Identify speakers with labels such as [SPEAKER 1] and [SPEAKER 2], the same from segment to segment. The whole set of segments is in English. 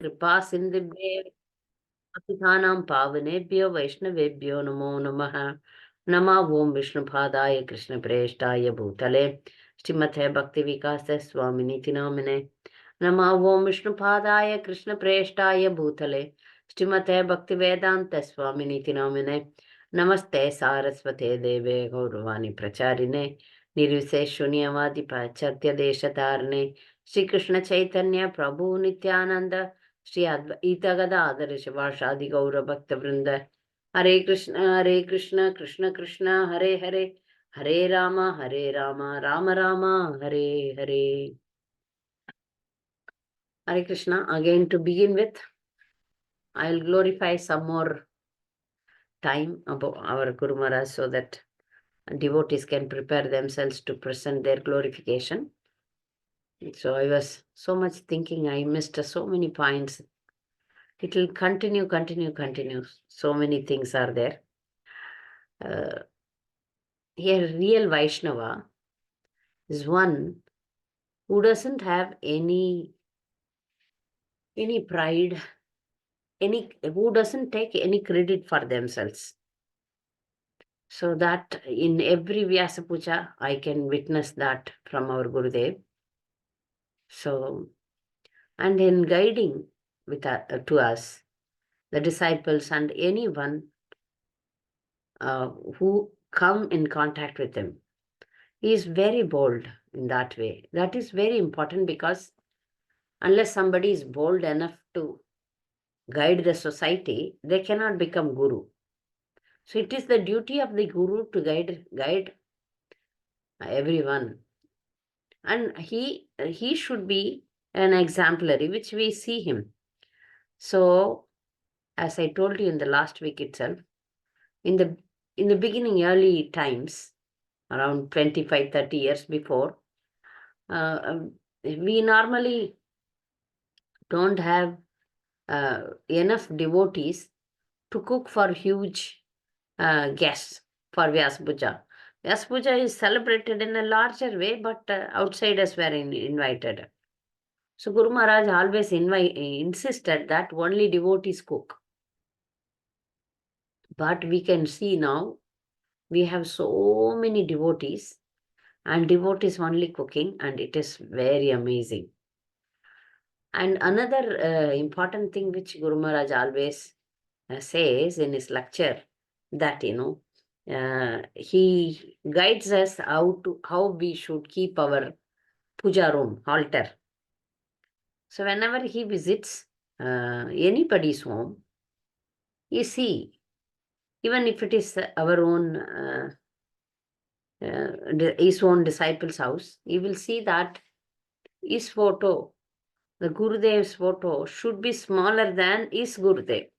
[SPEAKER 1] Kripa Sindhibhyo Patitanam Pavanebhyo Vaishnavebhyo Namo Namaha. Nama Om Vishnupadaya Krishna Preshtaya Bhutale Srimate Bhakti Vikasa Swami Niti Namine. Nama Om Vishnupadaya Krishna Preshtaya Bhutale Srimate Bhakti Vedanta Swami Niti Namine. Namaste Saraswate Deve Gauravani Pracharine Nirvise Shunyavadi Pachartya Deshatarne Shri Krishna Chaitanya Prabhu Nityananda Shri Advaita Gadadhar Shivashadi Gaura Bhakta Vrinda. Hare Krishna, Krishna Krishna, Hare Hare, Hare Rama, Rama Rama, Hare Hare. Hare Krishna. Again to begin with, I'll glorify some more time about our Guru Maharaj so that devotees can prepare themselves to present their glorification. So I was so much thinking I missed so many points. It will continue. So many things are there. A real Vaishnava is one who doesn't have any pride, who doesn't take any credit for themselves. So that in every Vyasa Puja, I can witness that from our Gurudev. So, and in guiding to us, the disciples and anyone who come in contact with him, he is very bold in that way. That is very important because unless somebody is bold enough to guide the society, they cannot become guru. So it is the duty of the guru to guide everyone. And he should be an exemplary, which we see him. So, as I told you in the last week itself, in the beginning, early times, around 25, 30 years before, we normally don't have enough devotees to cook for huge guests for Vyasa Puja. Vyasa Puja is celebrated in a larger way, but outsiders were invited. So Guru Maharaj always insisted that only devotees cook. But we can see now, we have so many devotees and devotees only cooking, and it is very amazing. And another important thing which Guru Maharaj always says in his lecture, that, he guides us how we should keep our puja room, altar. So whenever he visits anybody's home, you see, even if it is our own, his own disciple's house, you will see that his photo, the Gurudev's photo, should be smaller than his Gurudev.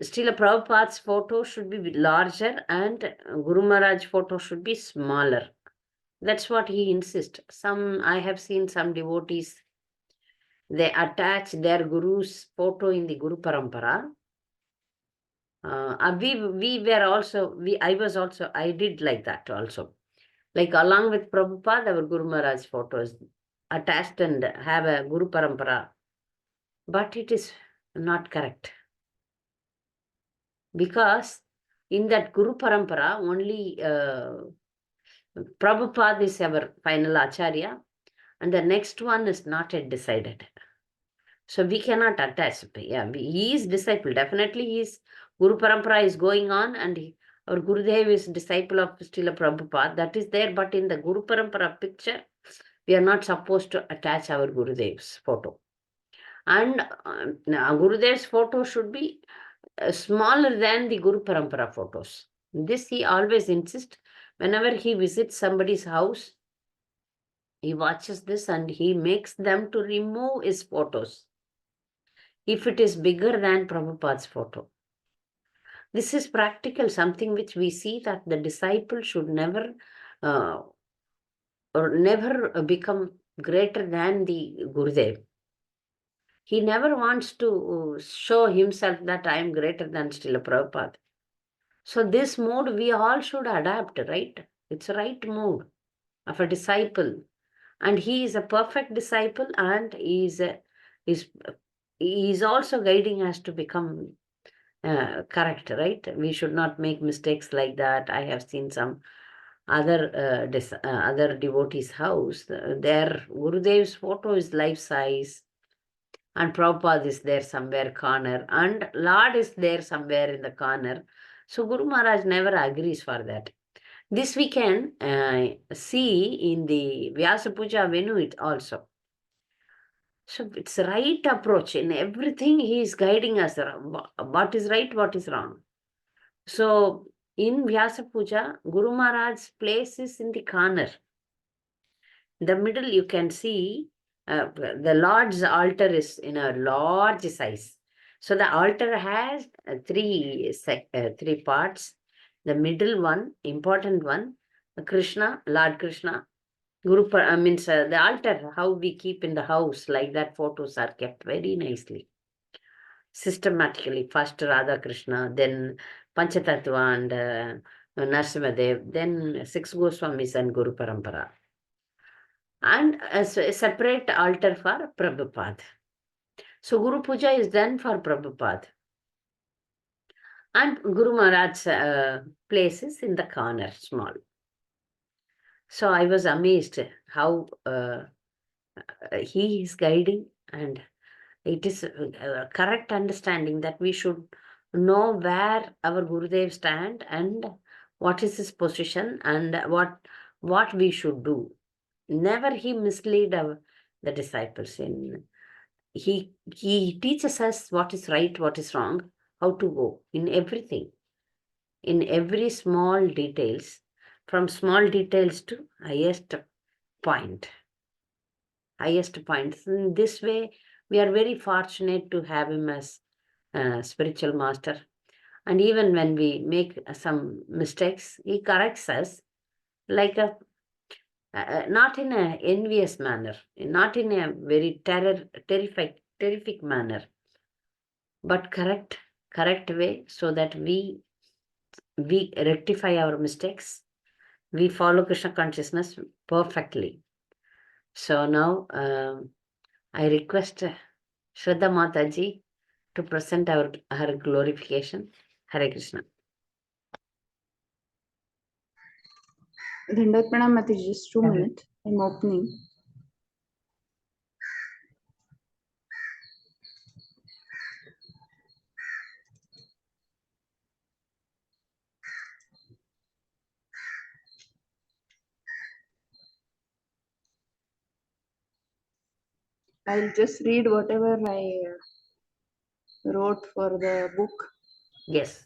[SPEAKER 1] Still, Prabhupada's photo should be larger and Guru Maharaj's photo should be smaller. That's what he insists. I have seen some devotees, they attach their Guru's photo in the Guru Parampara. I did like that also. Like along with Prabhupada, our Guru Maharaj photos attached and have a Guru Parampara. But it is not correct. Because in that Guru Parampara, only Prabhupada is our final Acharya, and the next one is not yet decided. So we cannot attach. Yeah, he is disciple. Definitely his Guru Parampara is going on, and our Gurudev is disciple of Srila Prabhupada. That is there, but in the Guru Parampara picture, we are not supposed to attach our Gurudev's photo. And Gurudev's photo should be smaller than the Guru Parampara photos. This he always insists. Whenever he visits somebody's house, he watches this and he makes them to remove his photos if it is bigger than Prabhupada's photo. This is practical, something which we see that the disciple should never become greater than the Gurudev. He never wants to show himself that I am greater than Srila Prabhupada. So this mode we all should adapt, right? It's a right mode of a disciple. And he is a perfect disciple and he is is also guiding us to become correct, right? We should not make mistakes like that. I have seen some other devotees' house. Their Gurudev's photo is life size, and Prabhupada is there somewhere corner, and Lord is there somewhere in the corner. So Guru Maharaj never agrees for that. This we can see in the Vyasa Puja venue it also. So it's right approach. In everything he is guiding us what is right, what is wrong. So in Vyasa Puja, Guru Maharaj's place is in the corner. In the middle you can see the Lord's altar is in a large size. So the altar has three parts. The middle one, important one, Krishna, Lord Krishna, means the altar, how we keep in the house, like that photos are kept very nicely, systematically. First Radha Krishna, then Panchatattva and Narsimadev, then six Goswamis and Guru Parampara. And a separate altar for Prabhupada. So Guru Puja is done for Prabhupada. And Guru Maharaj's place is in the corner, small. So I was amazed how he is guiding, and it is a correct understanding that we should know where our Gurudev stand and what is his position and what we should do. Never he mislead the disciples. He teaches us what is right, what is wrong, how to go in everything, in every small details, from small details to highest point. Highest points. In this way, we are very fortunate to have him as a spiritual master. And even when we make some mistakes, he corrects us like not in an envious manner, not in a very terrific manner, but correct way, so that we rectify our mistakes. We follow Krishna consciousness perfectly. So now I request Shraddha Mataji to present her glorification. Hare Krishna.
[SPEAKER 2] Dandavat Pranam Mataji, just 2 minutes. I'm opening. I'll just read whatever I wrote for the book.
[SPEAKER 1] Yes.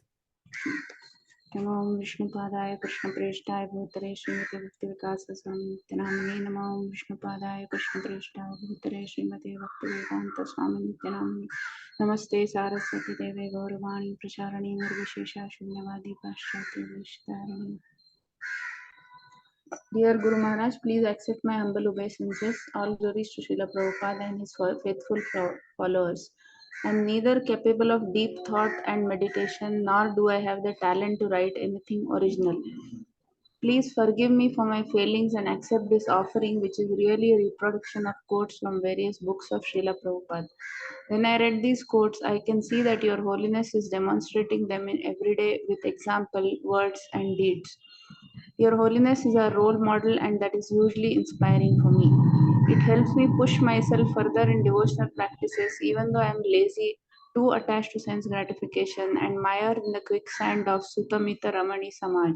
[SPEAKER 2] नमो विष्णुपादाय कृष्णप्रेष्ठाय भूतले श्रीमते भक्ति विकास स्वामी नित्यानामिने नमो विष्णुपादाय कृष्णप्रेष्ठाय भूतले श्रीमते भक्ति वेदांत स्वामी नित्यानामिने नमस्ते सारस्वती देवे गौरवाणी प्रचारणी निर्विशेषा शून्यवादी पाश्चात्य विश्तारिणी. Dear Guru Maharaj, please accept my humble obeisances. All glories to Srila Prabhupada and his faithful followers. I am neither capable of deep thought and meditation, nor do I have the talent to write anything original. Please forgive me for my failings and accept this offering, which is really a reproduction of quotes from various books of Srila Prabhupada. When I read these quotes, I can see that Your Holiness is demonstrating them in every day with example, words, and deeds. Your Holiness is a role model, and that is hugely inspiring for me. It helps me push myself further in devotional practices, even though I am lazy, too attached to sense gratification, and mired in the quicksand of Sutamita Ramani Samaj.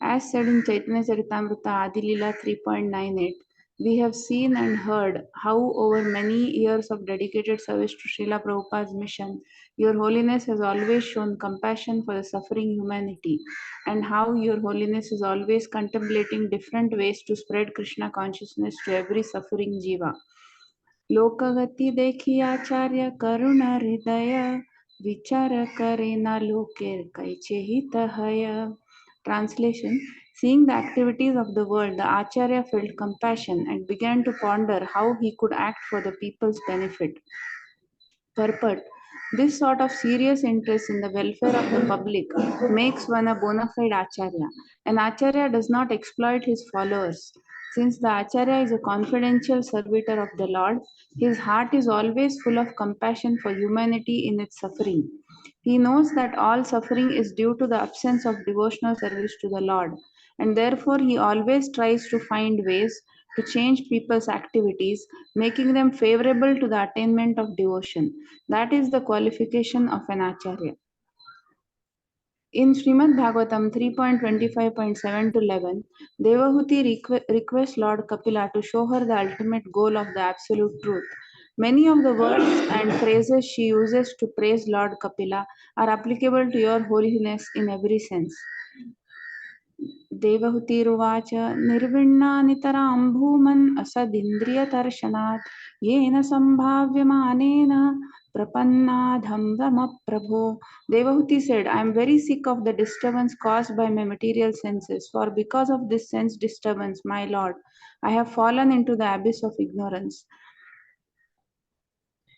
[SPEAKER 2] As said in Chaitanya Charitamrita Adi Leela 3.98, we have seen and heard how over many years of dedicated service to Srila Prabhupada's mission, Your Holiness has always shown compassion for the suffering humanity, and how Your Holiness is always contemplating different ways to spread Krishna consciousness to every suffering jiva. लोकगति देखी आचार्य करुण हृदय विचार करे ना लोकेर cache हित हय. Translation: Seeing the activities of the world, the Acharya felt compassion and began to ponder how he could act for the people's benefit. Purport: This sort of serious interest in the welfare of the public makes one a bona fide Acharya. An Acharya does not exploit his followers. Since the Acharya is a confidential servitor of the Lord, his heart is always full of compassion for humanity in its suffering. He knows that all suffering is due to the absence of devotional service to the Lord, and therefore he always tries to find ways to change people's activities, making them favorable to the attainment of devotion. That is the qualification of an Acharya. In Srimad Bhagavatam 3.25.7 to 11, Devahuti requests Lord Kapila to show her the ultimate goal of the absolute truth. Many of the words and phrases she uses to praise Lord Kapila are applicable to your holiness in every sense. देवहूतिरुवाच निर्विण्णानितरां भूमन् असदिन्द्रियदर्शनात् yen सम्भाव्यमानेन प्रपन्नाधं रमप्रभो. Devahuti said, I am very sick of the disturbance caused by my material senses, for because of this sense disturbance, my Lord, I have fallen into the abyss of ignorance.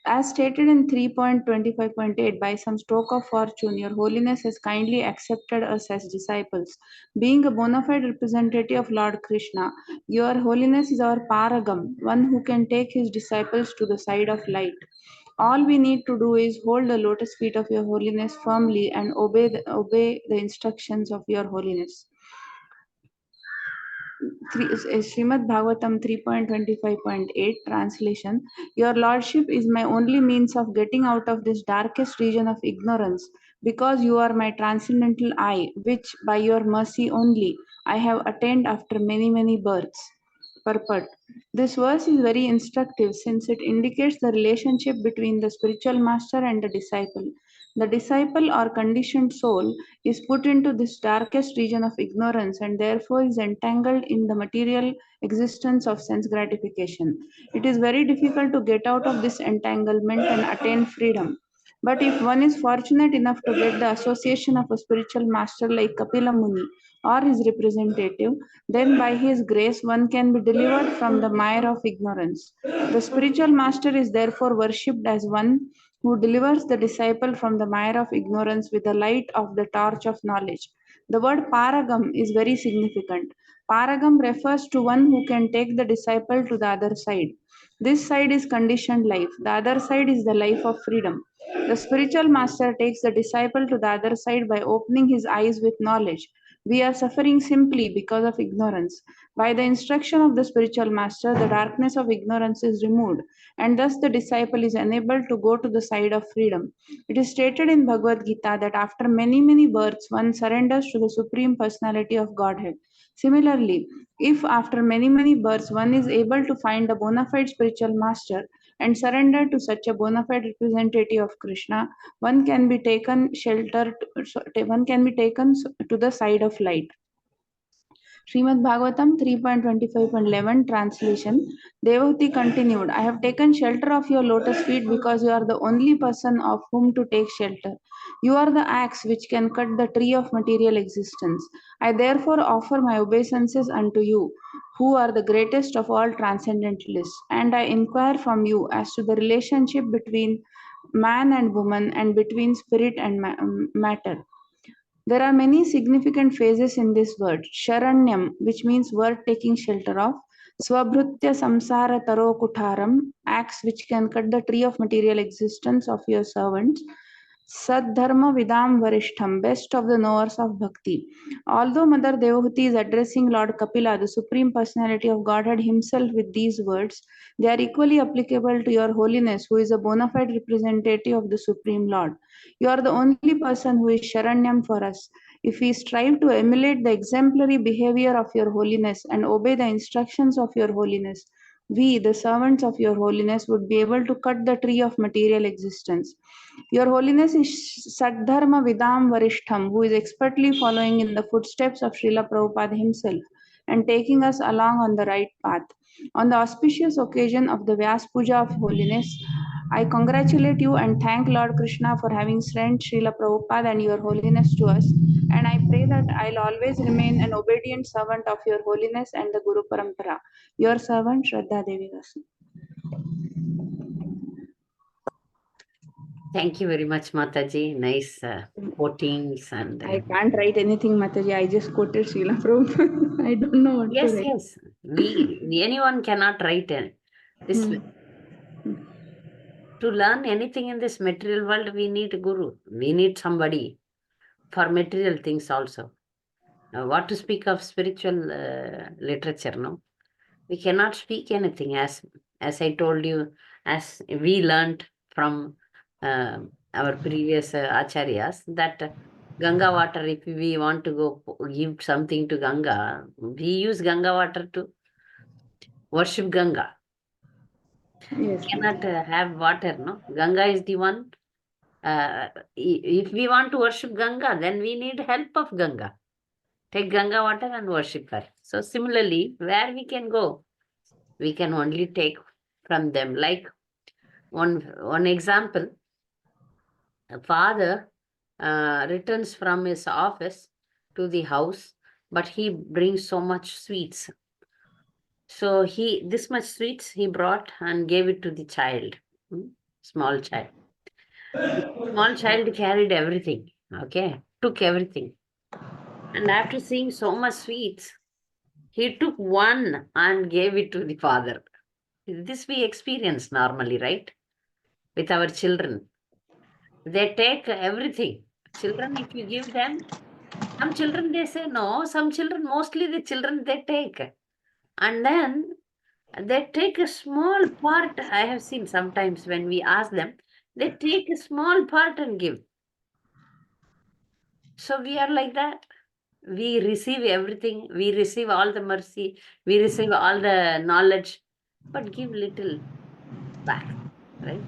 [SPEAKER 2] As stated in 3.25.8, by some stroke of fortune, Your Holiness has kindly accepted us as disciples. Being a bona fide representative of Lord Krishna, Your Holiness is our Paragam, one who can take his disciples to the side of light. All we need to do is hold the lotus feet of Your Holiness firmly and obey the instructions of Your Holiness. Srimad Bhagavatam 3.25.8 translation. Your Lordship is my only means of getting out of this darkest region of ignorance, because you are my transcendental I, which by your mercy only I have attained after many, many births. Purport. This verse is very instructive since it indicates the relationship between the spiritual master and the disciple. The disciple or conditioned soul is put into this darkest region of ignorance and therefore is entangled in the material existence of sense gratification. It is very difficult to get out of this entanglement and attain freedom. But if one is fortunate enough to get the association of a spiritual master like Kapila Muni or his representative, then by his grace one can be delivered from the mire of ignorance. The spiritual master is therefore worshipped as one who delivers the disciple from the mire of ignorance with the light of the torch of knowledge. The word paragam is very significant. Paragam refers to one who can take the disciple to the other side. This side is conditioned life, the other side is the life of freedom. The spiritual master takes the disciple to the other side by opening his eyes with knowledge. We are suffering simply because of ignorance. By the instruction of the spiritual master, the darkness of ignorance is removed, and thus the disciple is enabled to go to the side of freedom. It is stated in Bhagavad Gita that after many, many births, one surrenders to the Supreme Personality of Godhead. Similarly, if after many, many births one is able to find a bona fide spiritual master and surrender to such a bona fide representative of Krishna, one can be taken to the side of light. Srimad Bhagavatam 3.25.11 translation. Devahuti continued, I have taken shelter of your lotus feet because you are the only person of whom to take shelter. You are the axe which can cut the tree of material existence. I therefore offer my obeisances unto you, who are the greatest of all transcendentalists, and I inquire from you as to the relationship between man and woman and between spirit and matter. There are many significant phases in this word. Sharanyam, which means word taking shelter of. Swabhrutya samsara taro kutaram, axe which can cut the tree of material existence of your servants. Saddharma Vidam Varishtham, best of the knowers of Bhakti. Although Mother Devahuti is addressing Lord Kapila, the Supreme Personality of Godhead himself, with these words, they are equally applicable to Your Holiness, who is a bona fide representative of the Supreme Lord. You are the only person who is Sharanyam for us. If we strive to emulate the exemplary behavior of Your Holiness and obey the instructions of Your Holiness, we, the servants of Your Holiness, would be able to cut the tree of material existence. Your Holiness is Saddharma Vidam Varishtham, who is expertly following in the footsteps of Srila Prabhupada himself and taking us along on the right path. On the auspicious occasion of the Vyasa Puja of Holiness, I congratulate you and thank Lord Krishna for having sent Srila Prabhupada and Your Holiness to us, and I pray that I'll always remain an obedient servant of Your Holiness and the Guru Parampara. Your servant, Shraddha Devi Vyasa.
[SPEAKER 1] Thank you very much, Mataji. Nice quotings and.
[SPEAKER 2] I can't write anything, Mataji. I just quoted Srila Prabhupada. I don't know what to write.
[SPEAKER 1] Yes. Anyone cannot write this way. To learn anything in this material world, we need a guru. We need somebody for material things also. What to speak of spiritual literature, no? We cannot speak anything as I told you, as we learned from our previous acharyas, that Ganga water, if we want to go give something to Ganga, we use Ganga water to worship Ganga.
[SPEAKER 2] Yes,
[SPEAKER 1] Cannot have water, no? Ganga is the one. If we want to worship Ganga, then we need help of Ganga. Take Ganga water and worship her. So similarly, where we can go, we can only take from them. Like one example, a father returns from his office to the house, but he brings so much sweets. So this much sweets he brought and gave it to the child, small child. The small child carried everything, okay, took everything. And after seeing so much sweets, he took one and gave it to the father. This we experience normally, right? With our children. They take everything. Children, if you give them, some children they say no, some children, mostly the children they take. And then they take a small part. I have seen sometimes when we ask them, they take a small part and give. So we are like that. We receive everything, we receive all the mercy, we receive all the knowledge, but give little back, right?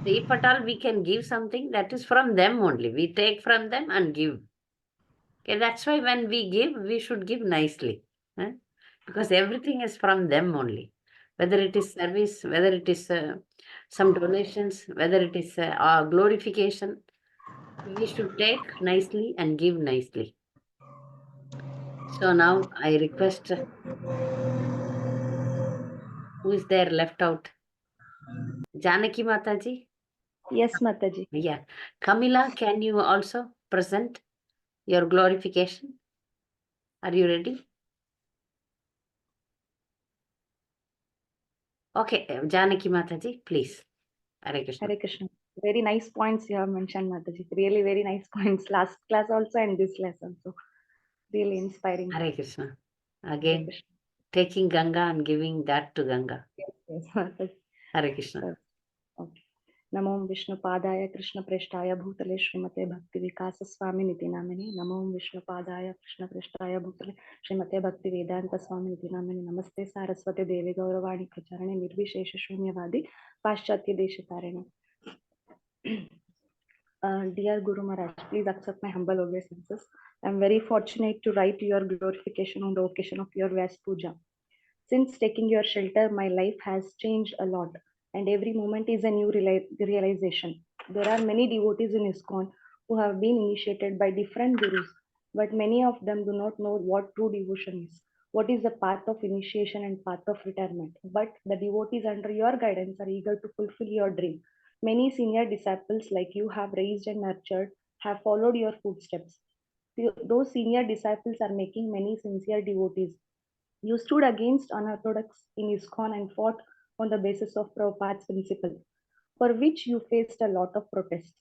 [SPEAKER 1] So if at all we can give something, that is from them only. We take from them and give. Okay, that's why when we give, we should give nicely. Huh? Because everything is from them only. Whether it is service, whether it is some donations, whether it is glorification, we should take nicely and give nicely. So now I request who is there left out? Janaki Mataji?
[SPEAKER 3] Yes, Mataji.
[SPEAKER 1] Yeah. Kamila, can you also present your glorification? Are you ready? Okay, Janaki Mataji, please. Hare Krishna.
[SPEAKER 3] Hare Krishna. Very nice points you have mentioned, Mataji. Really very nice points. Last class also and this lesson. So really inspiring.
[SPEAKER 1] Hare Krishna.
[SPEAKER 3] Hare
[SPEAKER 1] Again,
[SPEAKER 3] Krishna.
[SPEAKER 1] taking Ganga and giving that to Ganga.
[SPEAKER 3] Yes, yes, Mataji.
[SPEAKER 1] Hare Krishna.
[SPEAKER 3] So, okay. नमो विष्णुपादाय कृष्णप्रेष्ठाय भूतले श्रीमते भक्ति विकास स्वामी निति नामिने नमो विष्णुपादाय कृष्णप्रेष्ठाय भूतले श्रीमते भक्ति वेदांत स्वामी निति नामिने नमस्ते सारस्वती देवी गौरवाणी प्रचारणे निर्विशेष शून्यवादी पाश्चात्य देश तारिणे. Dear Guru Maharaj, please accept my humble obeisances. I am very fortunate to write your glorification on the occasion of your Vyasa Puja. Since taking your shelter, my life has changed a lot, and every moment is a new realization. There are many devotees in ISKCON who have been initiated by different gurus, but many of them do not know what true devotion is. What is the path of initiation and path of retirement? But the devotees under your guidance are eager to fulfill your dream. Many senior disciples like you have raised and nurtured have followed your footsteps. Those senior disciples are making many sincere devotees. You stood against unorthodox in ISKCON and fought on the basis of Prabhupada's principle, for which you faced a lot of protests.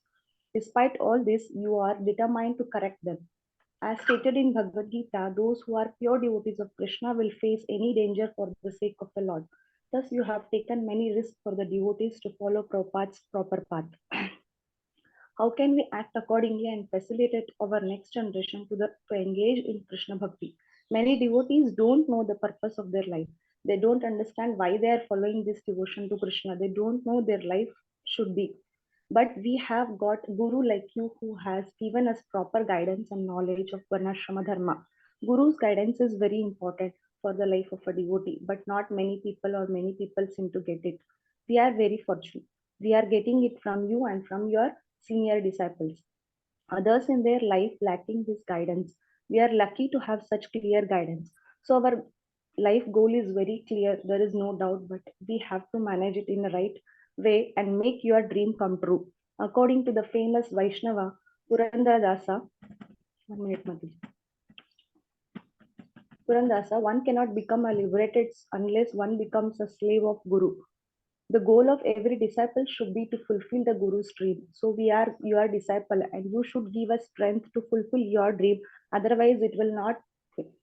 [SPEAKER 3] Despite all this, you are determined to correct them. As stated in Bhagavad Gita, those who are pure devotees of Krishna will face any danger for the sake of the Lord. Thus, you have taken many risks for the devotees to follow Prabhupada's proper path. How can we act accordingly and facilitate our next generation to engage in Krishna Bhakti? Many devotees don't know the purpose of their life. They don't understand why they are following this devotion to Krishna. They don't know their life should be. But we have got Guru like you who has given us proper guidance and knowledge of Varnashrama Dharma. Guru's guidance is very important for the life of a devotee, but not many people seem to get it. We are very fortunate. We are getting it from you and from your senior disciples. Others in their life lacking this guidance. We are lucky to have such clear guidance. So our life goal is very clear. There is no doubt, but we have to manage it in the right way and make your dream come true. According to the famous Vaishnava Purandaradasa, 1 minute, Mataji. Purandasa, one cannot become a liberated unless one becomes a slave of Guru. The goal of every disciple should be to fulfill the Guru's dream. So we are your disciple, and you should give us strength to fulfill your dream. Otherwise, it will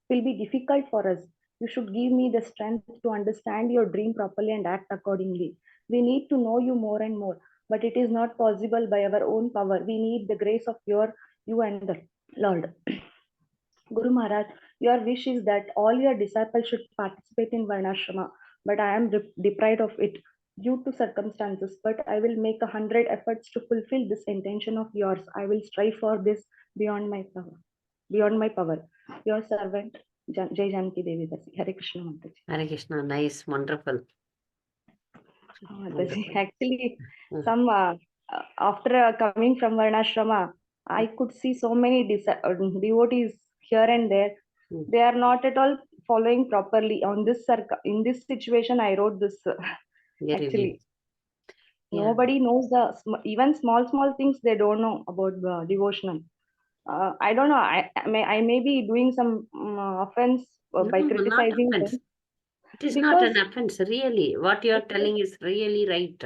[SPEAKER 3] be difficult for us. You should give me the strength to understand your dream properly and act accordingly. We need to know you more and more, but it is not possible by our own power. We need the grace of you and the Lord. Guru Maharaj, your wish is that all your disciples should participate in Varnashrama, but I am deprived of it due to circumstances. But I will make 100 efforts to fulfill this intention of yours. I will strive for this beyond my power. Beyond my power. Your servant, Jai Janki Devi Dasi. Hare Krishna Mataji.
[SPEAKER 1] Hare Krishna, nice, wonderful.
[SPEAKER 3] Mataji, actually,
[SPEAKER 1] Mm.
[SPEAKER 3] some after coming from Varnashrama, I could see so many devotees here and there.
[SPEAKER 1] Mm.
[SPEAKER 3] They are not at all following properly on this in this situation. I wrote this
[SPEAKER 1] Very
[SPEAKER 3] actually.
[SPEAKER 1] Yeah.
[SPEAKER 3] Nobody knows the even small things. They don't know about the devotional. I don't know. I may be doing some offense by
[SPEAKER 1] No, not
[SPEAKER 3] criticizing
[SPEAKER 1] offense.
[SPEAKER 3] them,
[SPEAKER 1] It is not an
[SPEAKER 3] because
[SPEAKER 1] offense, really. What you are telling is really right.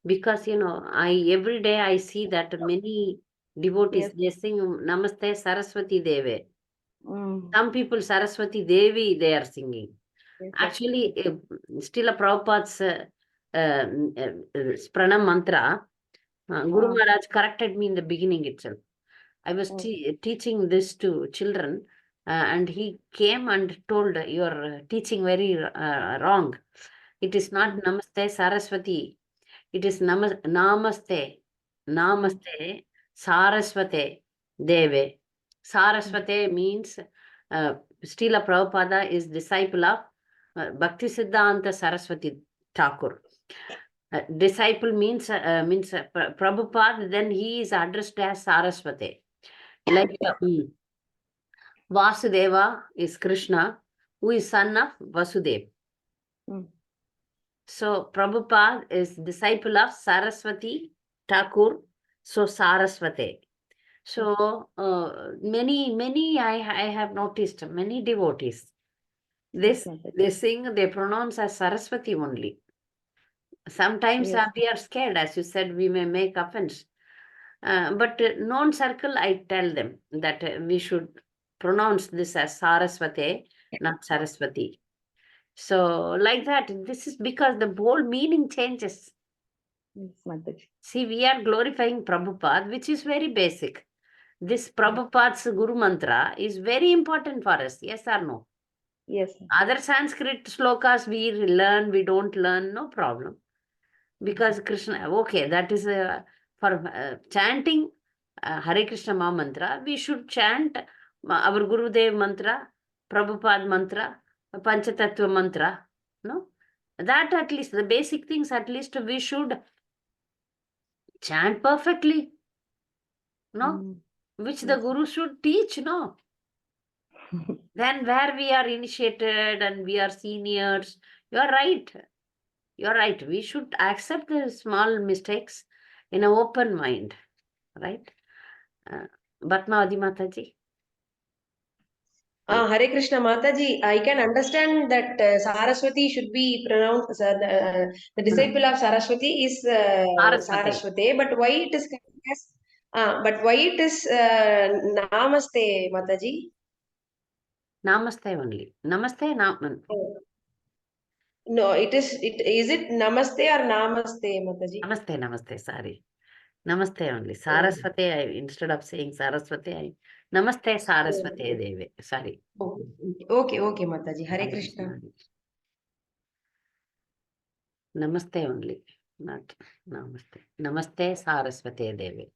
[SPEAKER 1] Because, every day I see that many devotees,
[SPEAKER 3] yes,
[SPEAKER 1] they sing Namaste Saraswati Deve.
[SPEAKER 3] mm,
[SPEAKER 1] Some people Saraswati Devi, they are singing.
[SPEAKER 3] yes,
[SPEAKER 1] Actually, still a Prabhupada's Pranam mantra, Guru Maharaj corrected me in the beginning itself. I was teaching this to children, and he came and told, you're teaching very wrong. It is not Namaste Saraswati. It is Namaste. Namaste Saraswate Deve. Saraswate means Srila Prabhupada is disciple of Bhakti Siddhanta Saraswati Thakur. Disciple means Prabhupada, then he is addressed as Saraswati. Like Vasudeva is Krishna, who is son of Vasudeva. So Prabhupada is disciple of Saraswati Thakur, so Saraswati. So many I have noticed, many devotees, they sing, they pronounce as Saraswati only. Sometimes we are scared, as you said, we may make offense. But known circle, I tell them that we should pronounce this as Saraswati, not Saraswati. So like that, this is because the whole meaning changes. See, we are glorifying Prabhupada, which is very basic. This Prabhupada's Guru Mantra is very important for us, yes or no?
[SPEAKER 3] Yes.
[SPEAKER 1] Other Sanskrit slokas we learn, we don't learn, no problem. Because Krishna, okay, that is for chanting Hare Krishna Ma mantra, we should chant our Gurudev mantra, Prabhupada mantra, Panchatattva mantra, no? That at least, the basic things at least we should chant perfectly, no? Which the Guru should teach, no? Then where we are initiated and we are seniors, you are right. You're right. We should accept the small mistakes in an open mind, right? Bhatmavati Mataji.
[SPEAKER 4] Hare Krishna Mataji, I can understand that Saraswati should be pronounced, the disciple of Saraswati is Saraswati, but why it is Namaste Mataji?
[SPEAKER 1] Namaste only. Namaste,
[SPEAKER 4] No, is it Namaste or Namaste Mataji?
[SPEAKER 1] Namaste, sorry. Namaste only. Saraswati, instead of saying Saraswati, Namaste Saraswati Devi. Sorry.
[SPEAKER 4] Okay, Mataji. Hare Krishna.
[SPEAKER 1] Namaste only, not Namaste. Namaste Saraswati Devi.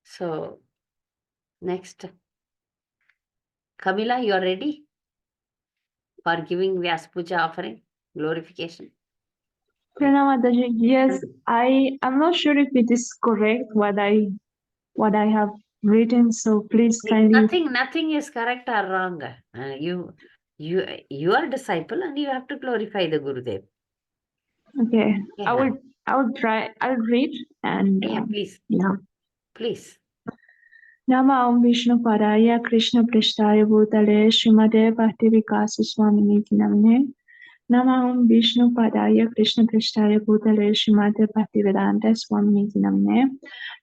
[SPEAKER 1] So, next. Kamila, you are ready for giving Vyasa Puja offering, glorification?
[SPEAKER 5] Pranamataji, yes, I am not sure if it is correct what I have written, so please kindly.
[SPEAKER 1] Nothing is correct or wrong. You are a disciple and you have to glorify the Gurudev.
[SPEAKER 5] Okay,
[SPEAKER 1] Yeah.
[SPEAKER 5] I will try. I'll read and
[SPEAKER 1] please.
[SPEAKER 5] yeah.
[SPEAKER 1] Please.
[SPEAKER 5] Nama Vishnu Padaya Krishna Prishtaya Bhutale Srimate Bhakti Vikasa Swami Niti Namne. Nama Vishnu Padaya Krishna Prishtaya Bhutale Srimate Bhakti Vedanta Swami Niti Namne.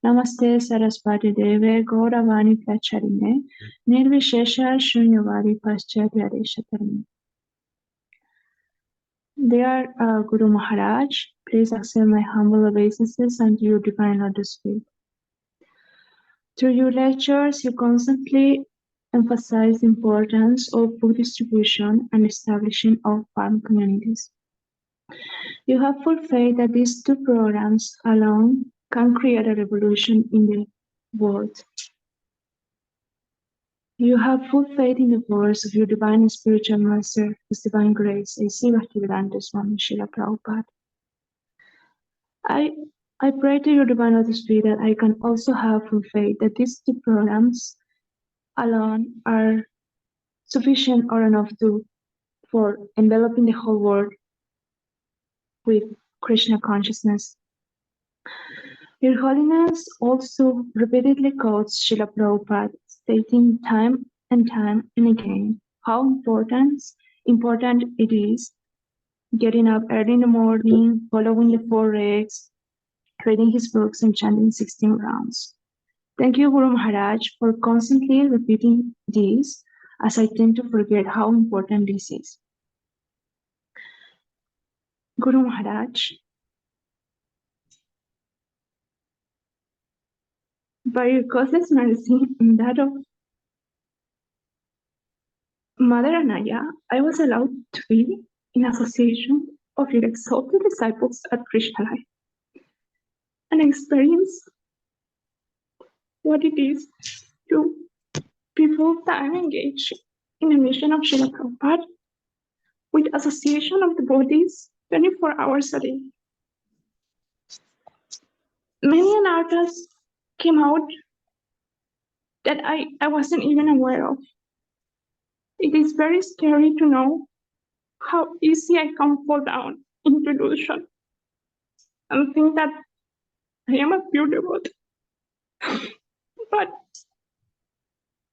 [SPEAKER 5] Namaste Saraswati Deve Gauravani Pracharine Nirvishesha Shunyavadi Paschatya Deshatarine. Dear Guru Maharaj, please accept my humble obeisances unto your divine lotus feet. Through your lectures, you constantly emphasize the importance of book distribution and establishing of farm communities. You have full faith that these two programs alone can create a revolution in the world. You have full faith in the words of your divine and spiritual master, His divine grace, A.C. Bhaktivedanta Swami Srila Prabhupada. I pray to your divine lotus feet that I can also have full faith that these two programs alone are sufficient or enough for enveloping the whole world with Krishna consciousness. Your Holiness also repeatedly quotes Srila Prabhupada, stating time and again how important it is getting up early in the morning, following the 4 regs, reading his books, and chanting 16 rounds. Thank you, Guru Maharaj, for constantly repeating this, as I tend to forget how important this is. Guru Maharaj, by your causeless mercy and that of Mother Anaya, I was allowed to be in association of your exalted disciples at Krishnalaya and experience what it is to be full-time engaged in the mission of Srila Prabhupada with association of devotees 24 hours a day. Many an artists came out that I wasn't even aware of. It is very scary to know how easy I can fall down into delusion and think that I am a pure devotee. But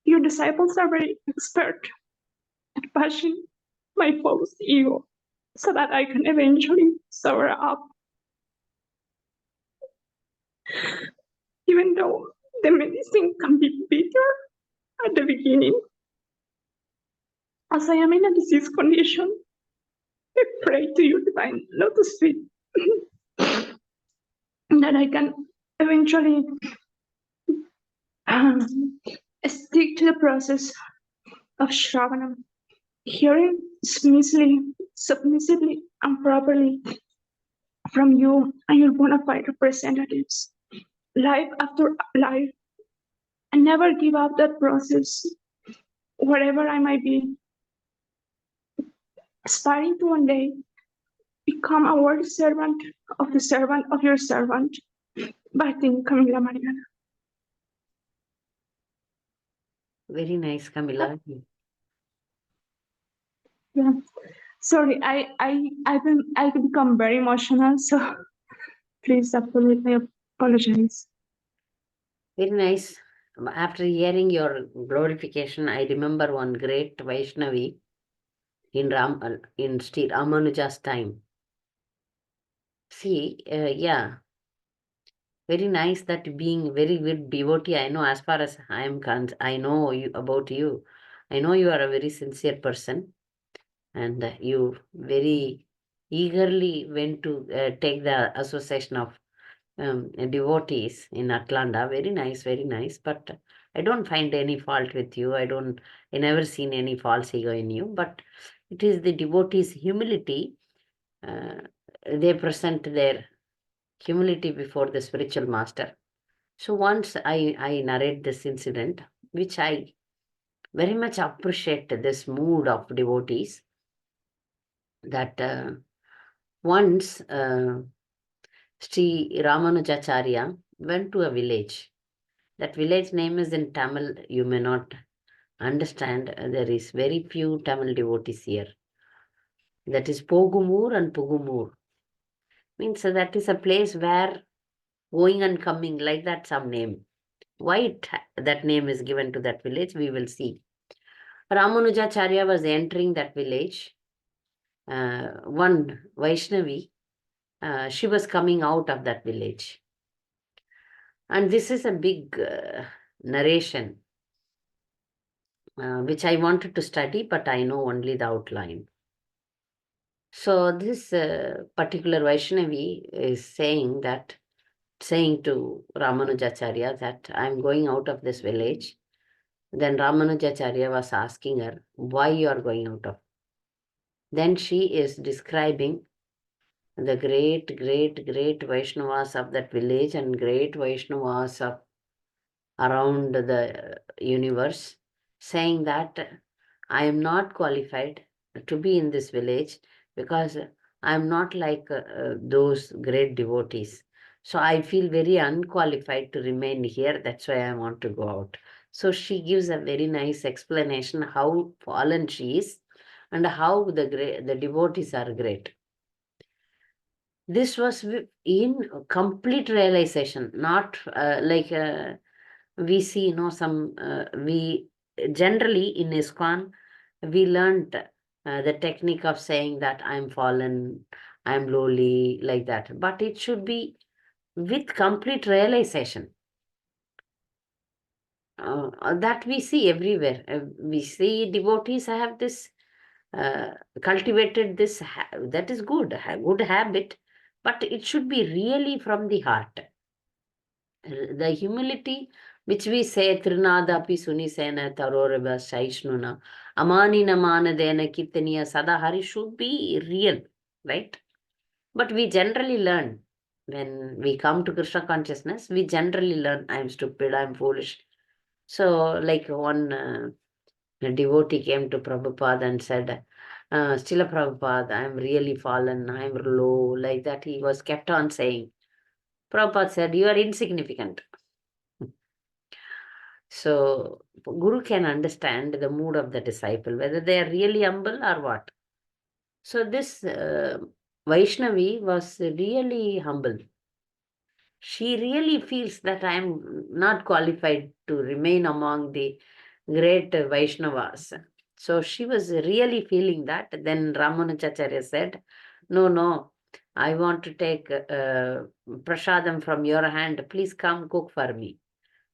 [SPEAKER 5] your disciples are very expert at bashing my false ego so that I can eventually soar up. Even though the medicine can be bitter at the beginning, as I am in a disease condition, I pray to your divine lotus feet that I can eventually stick to the process of Shravanam, hearing submissively and properly from you and your bona fide representatives, life after life, and never give up that process, wherever I might be, aspiring to one day become a worthy servant of your servant, Bhakti Camila Mariana.
[SPEAKER 1] Very nice, Camila.
[SPEAKER 5] Yeah. Sorry, I become very emotional, so please absolutely apologize.
[SPEAKER 1] Very nice. After hearing your glorification, I remember one great Vaishnavi in Sri Ramanuja's time. See, yeah, very nice that being very good devotee. I know as far as I am concerned, I know you about you. I know you are a very sincere person, and you very eagerly went to take the association of devotees in Atlanta. Very nice, very nice. But I don't find any fault with you. I never seen any false ego in you. But it is the devotees' humility. They present their humility before the spiritual master. So once I narrate this incident, which I very much appreciate this mood of devotees, that once Sri Ramanujacharya went to a village. That village name is in Tamil. You may not understand. There is very few Tamil devotees here. That is Pogumur and Pugumur. Means that is a place where going and coming, like that some name. Why that name is given to that village, we will see. Ramanujacharya was entering that village. One Vaishnavi, she was coming out of that village. And this is a big narration, which I wanted to study, but I know only the outline. So this particular Vaishnavi is saying to Ramanujacharya that I'm going out of this village. Then Ramanujacharya was asking her, why you are going out of? Then she is describing the great Vaishnavas of that village and great Vaishnavas of around the universe, saying that I am not qualified to be in this village because I am not like those great devotees. So I feel very unqualified to remain here. That's why I want to go out. So she gives a very nice explanation how fallen she is and how the devotees are great. This was in complete realization, not like we see, we generally in ISKCON, we learned the technique of saying that I'm fallen, I'm lowly, like that. But it should be with complete realization. That we see everywhere. We see devotees have this cultivated this, that is good habit, but it should be really from the heart. The humility which we say, Trinadapi Sunisena Taroreba Shaishnuna, Amanina Manadena Kitaniya Sadahari, should be real, right? But we generally learn, when we come to Krishna consciousness, we generally learn, I'm stupid, I'm foolish. So, like one devotee came to Prabhupada and said, Stila Prabhupada, I'm really fallen, I'm low, like that. He was kept on saying. Prabhupada said, you are insignificant. So, Guru can understand the mood of the disciple, whether they are really humble or what. So, this Vaishnavi was really humble. She really feels that I am not qualified to remain among the great Vaishnavas. So, she was really feeling that. Then Ramanujacharya said, no, I want to take prasadam from your hand. Please come cook for me.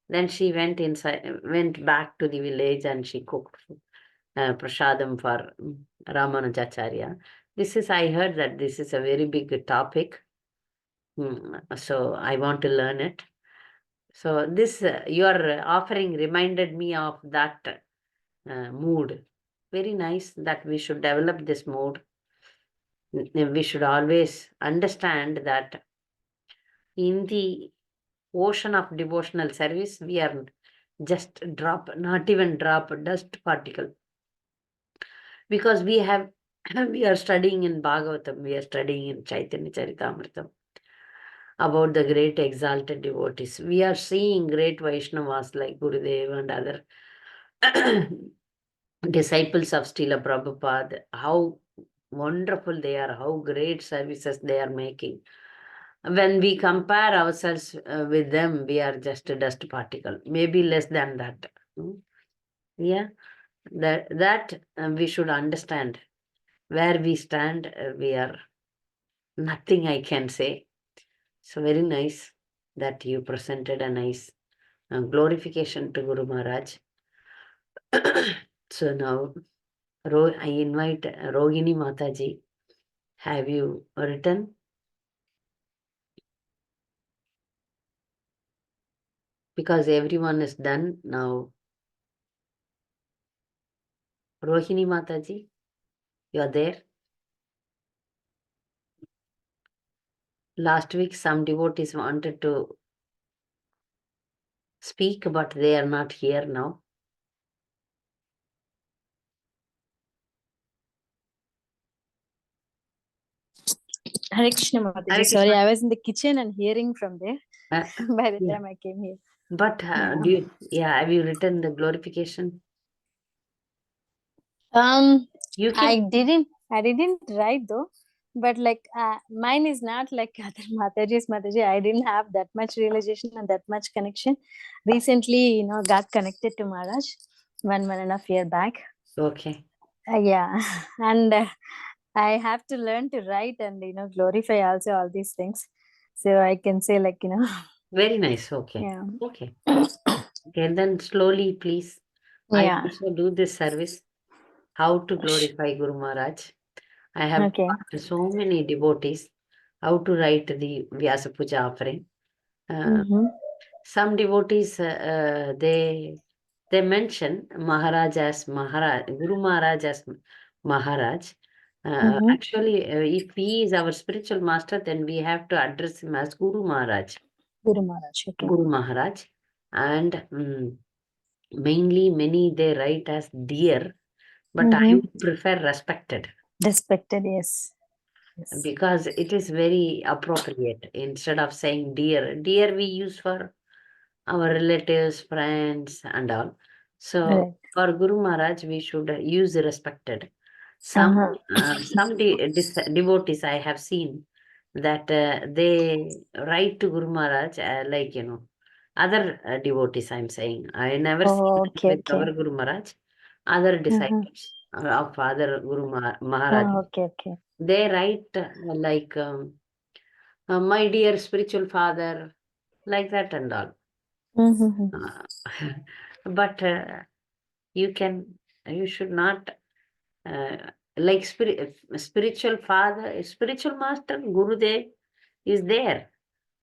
[SPEAKER 1] Then she went back to the village and she cooked prasadam for Ramanujacharya. I heard that this is a very big topic. So I want to learn it. So this, your offering reminded me of that mood. Very nice that we should develop this mood. We should always understand that in the ocean of devotional service, we are just not even drop, dust particle. Because we are studying in Bhagavatam, we are studying in Chaitanya Charitamrita about the great exalted devotees. We are seeing great Vaishnavas like Gurudev and other disciples of Srila Prabhupada, how wonderful they are, how great services they are making. When we compare ourselves with them, we are just a dust particle, maybe less than that. Yeah, that we should understand. Where we stand, we are nothing, I can say. So very nice that you presented a nice glorification to Guru Maharaj. So now I invite Rogini Mataji. Have you written? Because everyone is done now. Rohini Mataji, you are there? Last week, some devotees wanted to speak, but they are not here now.
[SPEAKER 6] Hare Krishna Mataji.
[SPEAKER 1] Hare
[SPEAKER 6] Sorry,
[SPEAKER 1] Krishna.
[SPEAKER 6] I was in the kitchen and hearing from there by the
[SPEAKER 1] Yeah.
[SPEAKER 6] time I came here.
[SPEAKER 1] But have you written the glorification?
[SPEAKER 6] I
[SPEAKER 1] You can.
[SPEAKER 6] didn't write though, but like mine is not like other Mataji. I didn't have that much realization and that much connection. Recently, got connected to Maharaj 1.5 year back.
[SPEAKER 1] Okay.
[SPEAKER 6] Yeah, and I have to learn to write and glorify also all these things. So I can say like
[SPEAKER 1] Very nice. Okay.
[SPEAKER 6] yeah.
[SPEAKER 1] Okay. Okay, then slowly, please. I
[SPEAKER 6] Yeah.
[SPEAKER 1] also do this service. How to glorify Guru Maharaj. I have
[SPEAKER 6] Okay.
[SPEAKER 1] taught so many devotees how to write the Vyasa Puja offering. Some devotees, they mention Maharaj as Maharaj, Guru Maharaj as Maharaj. Actually, if he is our spiritual master, then we have to address him as Guru Maharaj.
[SPEAKER 6] Guru Maharaj. Okay.
[SPEAKER 1] Guru Maharaj. And mainly many they write as dear, but I would prefer respected.
[SPEAKER 6] Respected, yes.
[SPEAKER 1] Because it is very appropriate. Instead of saying dear we use for our relatives, friends, and all. So
[SPEAKER 6] Right.
[SPEAKER 1] for Guru Maharaj, we should use respected. Some devotees I have seen that they write to Guru Maharaj other devotees. I'm saying I never seen that
[SPEAKER 6] Okay,
[SPEAKER 1] with our Guru Maharaj. Other disciples of other Guru Maharaj,
[SPEAKER 6] okay.
[SPEAKER 1] they write like my dear spiritual father, like that and all. But you should not like spiritual father, spiritual master, Gurudev is there.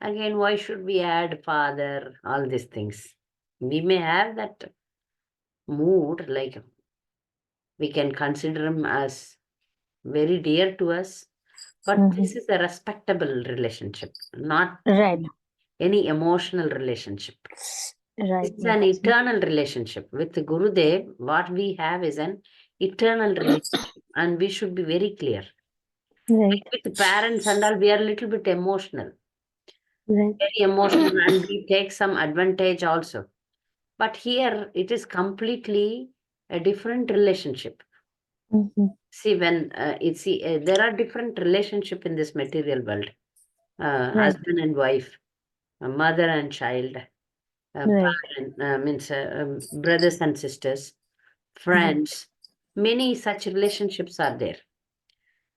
[SPEAKER 1] Again, why should we add father, all these things? We may have that mood, like we can consider him as very dear to us, but this is a respectable relationship, not
[SPEAKER 6] Right.
[SPEAKER 1] any emotional relationship.
[SPEAKER 6] Right.
[SPEAKER 1] It's an eternal relationship. With Gurudev, what we have is an eternal relationship, and we should be very clear.
[SPEAKER 6] Right.
[SPEAKER 1] With parents and all, we are a little bit emotional,
[SPEAKER 6] Right.
[SPEAKER 1] very emotional, and we take some advantage also. But here, it is completely a different relationship. See, when there are different relationship in this material world. Husband and wife, mother and child, means brothers and sisters, friends. Many such relationships are there.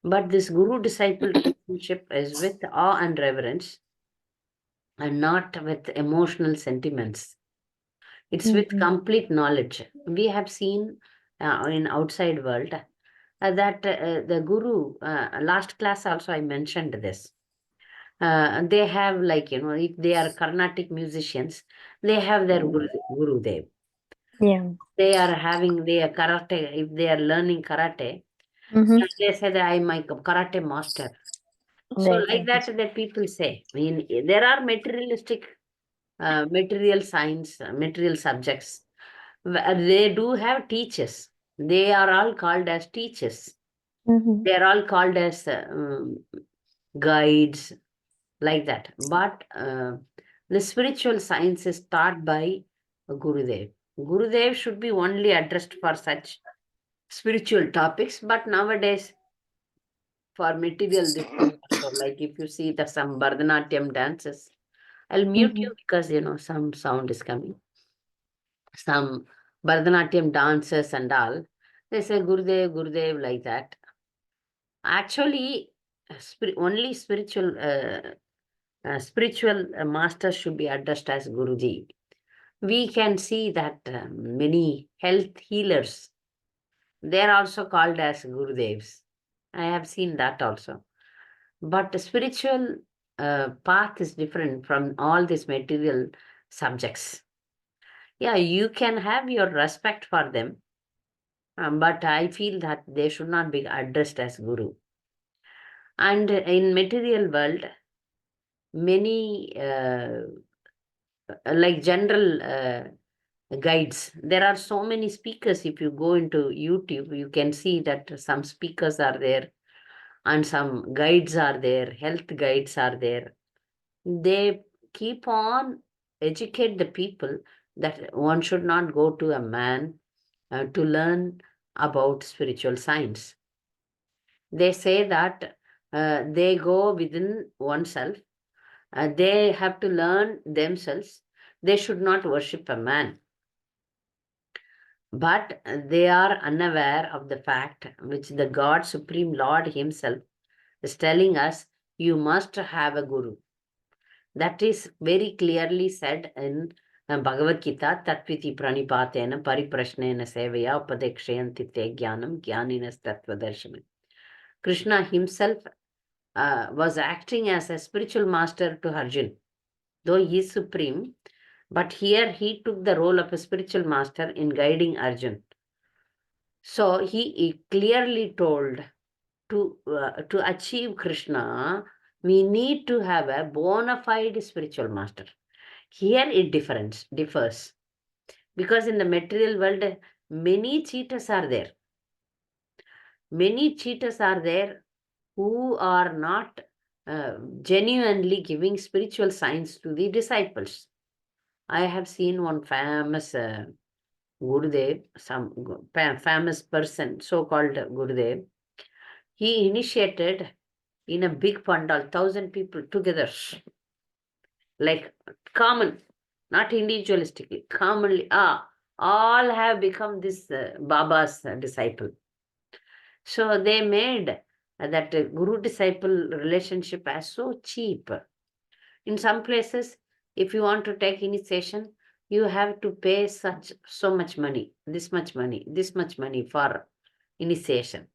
[SPEAKER 1] But this guru-disciple relationship is with awe and reverence and not with emotional sentiments. It's with complete knowledge. We have seen in outside world that the guru, last class also I mentioned this. They have if they are Carnatic musicians, they have their Gurudev.
[SPEAKER 6] Yeah.
[SPEAKER 1] They are having their karate, if they are learning karate, they say that I'm my karate master. So like that, the people say. I mean, there are materialistic, material science, material subjects. They do have teachers. They are all called as teachers. They are all called as guides, like that. But the spiritual science is taught by Gurudev. Gurudev should be only addressed for such spiritual topics, but nowadays for material this thing also, like if you see the some Bharatanatyam dances, I'll mute you because some sound is coming. Some Bharatanatyam dances and all, they say Gurudev, Gurudev, like that. Actually, only spiritual master should be addressed as Guruji. We can see that many health healers, they are also called as Gurudevs. I have seen that also. But the spiritual path is different from all these material subjects. Yeah, you can have your respect for them, but I feel that they should not be addressed as Guru. And in material world, many like general guides. There are so many speakers. If you go into YouTube, you can see that some speakers are there and some guides are there, health guides are there. They keep on educate the people that one should not go to a man to learn about spiritual science. They say that they go within oneself. They have to learn themselves. They should not worship a man. But they are unaware of the fact which the God, Supreme Lord himself is telling us, you must have a guru. That is very clearly said in Bhagavad Gita, Tatviti Pranipatena Pariprashnena Sevaya Upadekshayanti Te Jnanam Jnaninas Tattvadarshana. Krishna himself was acting as a spiritual master to Arjuna. Though he is supreme, but here he took the role of a spiritual master in guiding Arjuna. So he clearly told to achieve Krishna, we need to have a bona fide spiritual master. Here it differs. Because in the material world, many cheaters are there. Many cheaters are there who are not genuinely giving spiritual signs to the disciples. I have seen one famous Gurudev, some famous person, so-called Gurudev. He initiated in a big pandal, 1,000 people together, like common, not individualistically, commonly. All have become this Baba's disciple. So they made that guru-disciple relationship as so cheap. In some places, if you want to take initiation, you have to pay so much money, this much money for initiation.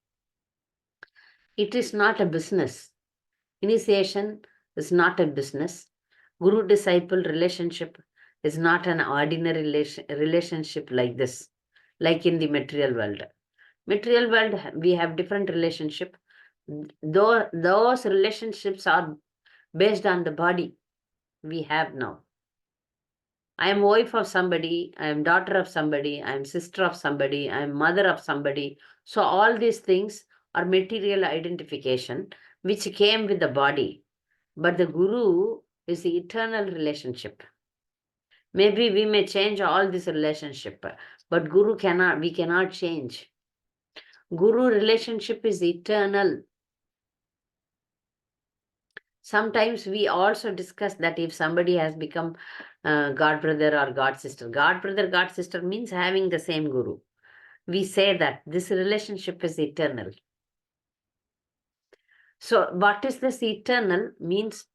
[SPEAKER 1] It is not a business. Initiation is not a business. Guru-disciple relationship is not an ordinary relationship like this, like in the material world. Material world, we have different relationship. Those relationships are based on the body we have now. I am wife of somebody, I am daughter of somebody, I am sister of somebody, I am mother of somebody. So all these things are material identification which came with the body. But the guru is the eternal relationship. Maybe we may change all this relationship, but we cannot change. Guru relationship is eternal. Sometimes we also discuss that if somebody has become God brother or God sister. God brother, God sister means having the same guru. We say that this relationship is eternal. So what is this eternal? Means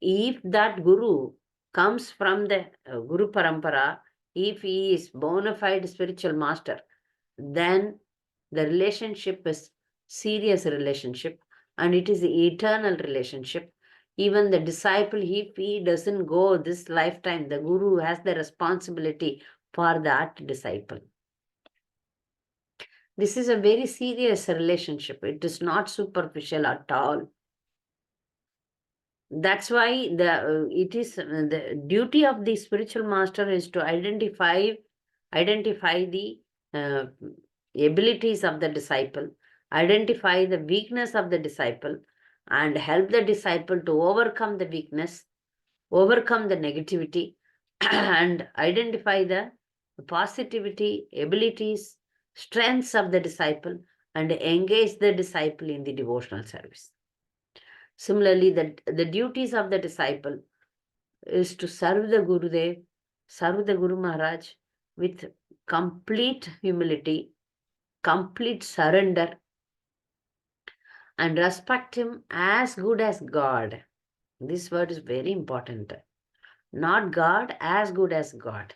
[SPEAKER 1] if that guru comes from the Guru Parampara, if he is bona fide spiritual master, then the relationship is serious relationship and it is the eternal relationship. Even the disciple, if he doesn't go this lifetime, the guru has the responsibility for that disciple. This is a very serious relationship. It is not superficial at all. That's why the duty of the spiritual master is to identify the abilities of the disciple, identify the weakness of the disciple, and help the disciple to overcome the weakness, overcome the negativity, and identify the positivity, abilities, strengths of the disciple, and engage the disciple in the devotional service. Similarly, the duties of the disciple is to serve the Gurudev, serve the Guru Maharaj with complete humility, complete surrender, and respect him as good as God. This word is very important. Not God, as good as God.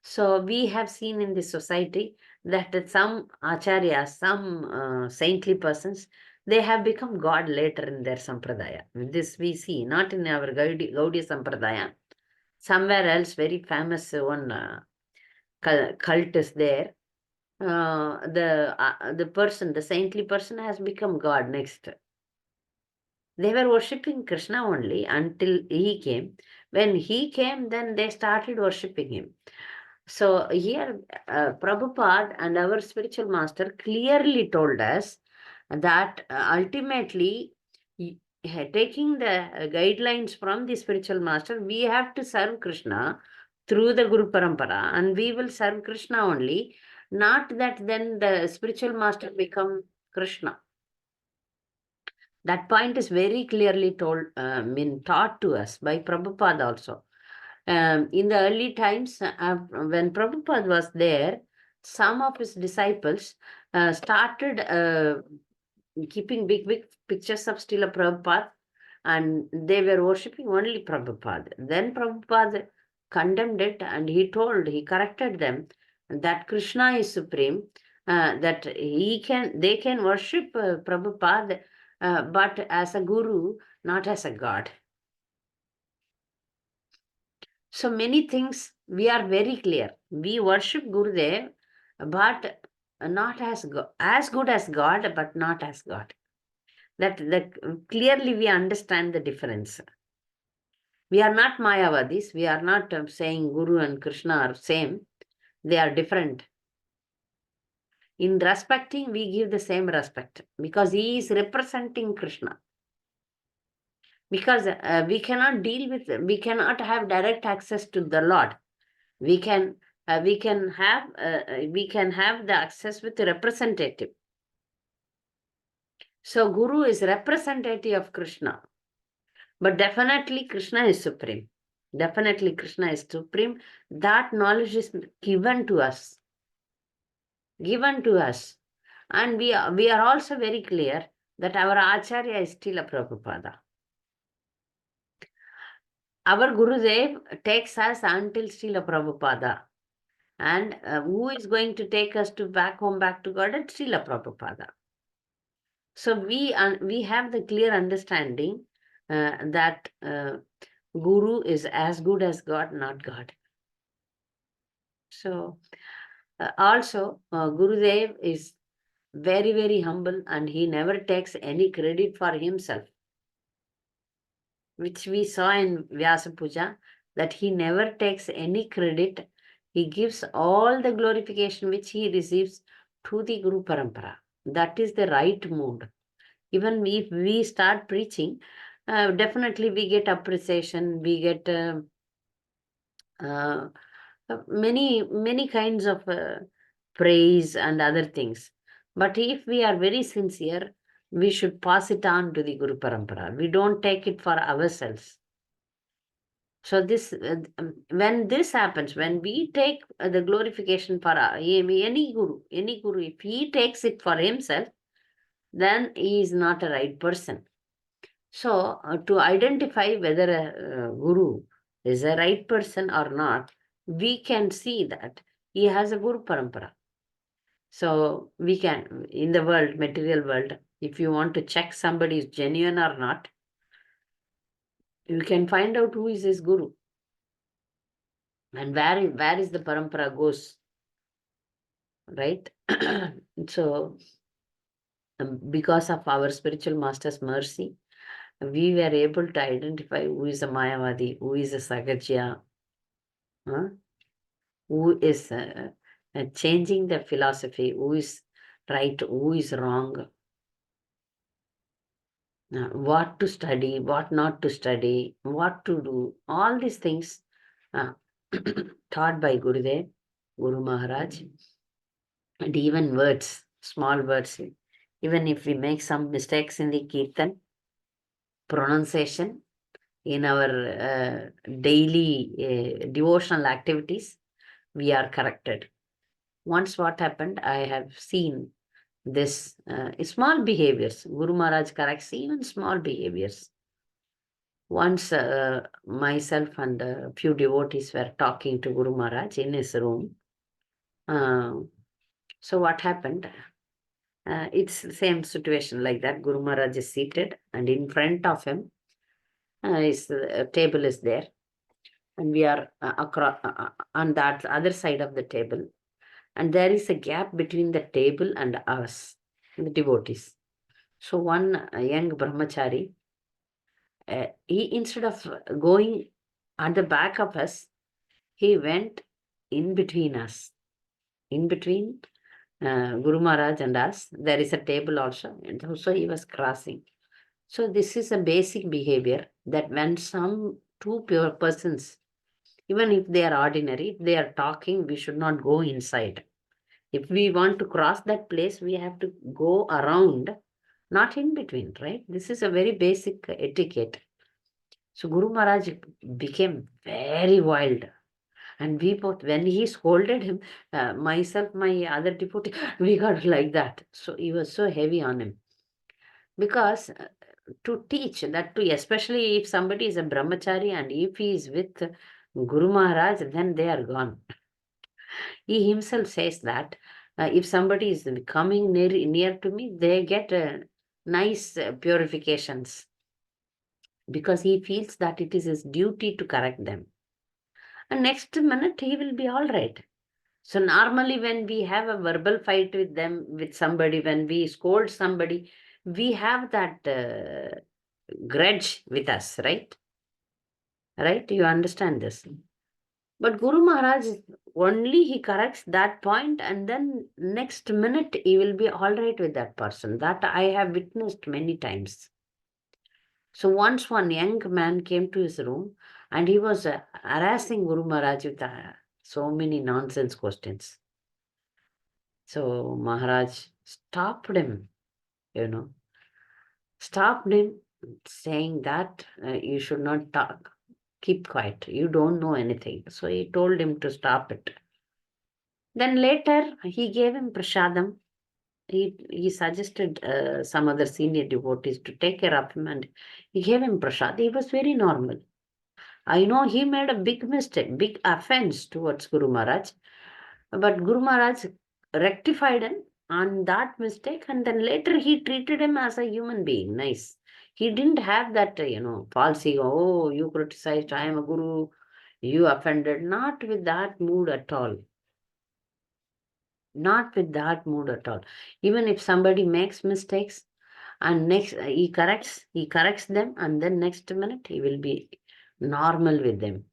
[SPEAKER 1] So we have seen in the society that some acharyas, some saintly persons, they have become God later in their sampradaya. This we see, not in our Gaudiya sampradaya. Somewhere else, very famous one cult is there. The saintly person has become God next. They were worshipping Krishna only until he came. When he came, then they started worshipping him. So here, Prabhupada and our spiritual master clearly told us that ultimately, taking the guidelines from the spiritual master, we have to serve Krishna through the Guru Parampara, and we will serve Krishna only, not that then the spiritual master become Krishna. That point is very clearly taught to us by Prabhupada also. In the early times, when Prabhupada was there, some of his disciples started keeping big pictures of Srila Prabhupada, and they were worshipping only Prabhupada. Then Prabhupada condemned it, and he corrected them that Krishna is supreme, that they can worship Prabhupada, but as a guru, not as a god. So many things we are very clear. We worship Gurudev, but not as good as God, but not as God. That clearly we understand the difference. We are not Mayavadis. We are not saying Guru and Krishna are same. They are different. In respecting, we give the same respect because he is representing Krishna. Because we cannot have direct access to the Lord. We can have the access with the representative. So Guru is representative of Krishna. But definitely Krishna is supreme. Definitely Krishna is supreme. That knowledge is given to us. Given to us. And we are also very clear that our Acharya is Srila Prabhupada. Our Gurudev takes us until Srila Prabhupada. And who is going to take us back to God? It's Srila Prabhupada. So we have the clear understanding that Guru is as good as God, not God. So also Gurudev is very, very humble, and he never takes any credit for himself, which we saw in Vyasa Puja, that he never takes any credit. He gives all the glorification which he receives to the Guru Parampara. That is the right mood. Even if we start preaching, definitely we get appreciation, we get many kinds of praise and other things. But if we are very sincere, we should pass it on to the Guru Parampara. We don't take it for ourselves. So this, when this happens, when we take the glorification for any guru, if he takes it for himself, then he is not a right person. So to identify whether a guru is a right person or not, we can see that he has a Guru Parampara. So we can, in the world, material world, if you want to check somebody is genuine or not, you can find out who is his Guru. And where is the Parampara goes, right? So because of our spiritual master's mercy, we were able to identify who is a Mayavadi, who is a Sagajya, who is changing the philosophy, who is right, who is wrong, what to study, what not to study, what to do. All these things taught by Gurudev, Guru Maharaj, and even words, small words. Even if we make some mistakes in the Kirtan, pronunciation, in our daily devotional activities, we are corrected. Once what happened, I have seen this small behaviors. Guru Maharaj corrects even small behaviors. Once myself and a few devotees were talking to Guru Maharaj in his room. So what happened? It's the same situation like that. Guru Maharaj is seated, and in front of him, his table is there. And we are across on that other side of the table. And there is a gap between the table and us, the devotees. So one young brahmachari, he, instead of going at the back of us, he went in between us. In between Guru Maharaj and us, there is a table also, and also he was crossing. So this is a basic behavior, that when some two pure persons, even if they are ordinary, if they are talking, we should not go inside. If we want to cross that place, we have to go around, not in between, right? This is a very basic etiquette. So Guru Maharaj became very wild. And we both, when he scolded him, myself, my other devotee, we got like that. So he was so heavy on him. Because to teach that to, especially if somebody is a brahmachari and if he is with Guru Maharaj, then they are gone. He himself says that if somebody is coming near to me, they get nice purifications. Because he feels that it is his duty to correct them. And next minute, he will be all right. So normally when we have a verbal fight with them, with somebody, when we scold somebody, we have that grudge with us, right? Right? You understand this. But Guru Maharaj, only he corrects that point and then next minute he will be all right with that person. That I have witnessed many times. So once one young man came to his room and he was harassing Guru Maharaj with so many nonsense questions. So Maharaj stopped him, stopped him saying that you should not talk. Keep quiet. You don't know anything. So he told him to stop it. Then later he gave him prasadam. He suggested some other senior devotees to take care of him and he gave him prasad. He was very normal. I know he made a big mistake, big offense towards Guru Maharaj. But Guru Maharaj rectified him on that mistake and then later he treated him as a human being. Nice. He didn't have that, false ego. Oh, you criticized, I am a guru, you offended. Not with that mood at all. Not with that mood at all. Even if somebody makes mistakes and next he corrects them and then next minute he will be normal with them.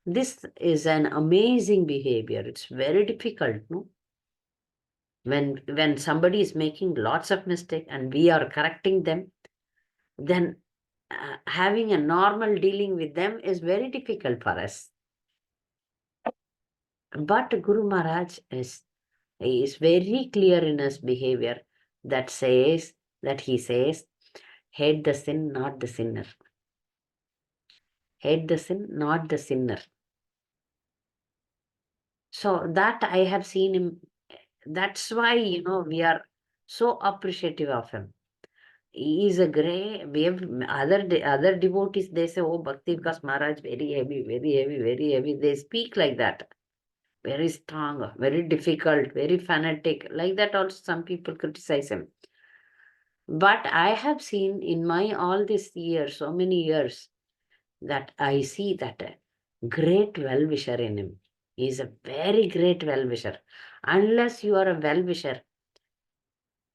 [SPEAKER 1] This is an amazing behavior. It's very difficult, no? When somebody is making lots of mistakes and we are correcting them, then having a normal dealing with them is very difficult for us. But Guru Maharaj is very clear in his behavior that he says, hate the sin, not the sinner. Hate the sin, not the sinner. So that I have seen him. That's why, we are so appreciative of him. He is a great, we have other devotees, they say, oh, Bhakti Vikas Maharaj, very heavy, very heavy, very heavy. They speak like that. Very strong, very difficult, very fanatic. Like that also some people criticize him. But I have seen in my all these years, so many years, that I see that a great well-wisher in him. He is a very great well-wisher. Unless you are a well-wisher,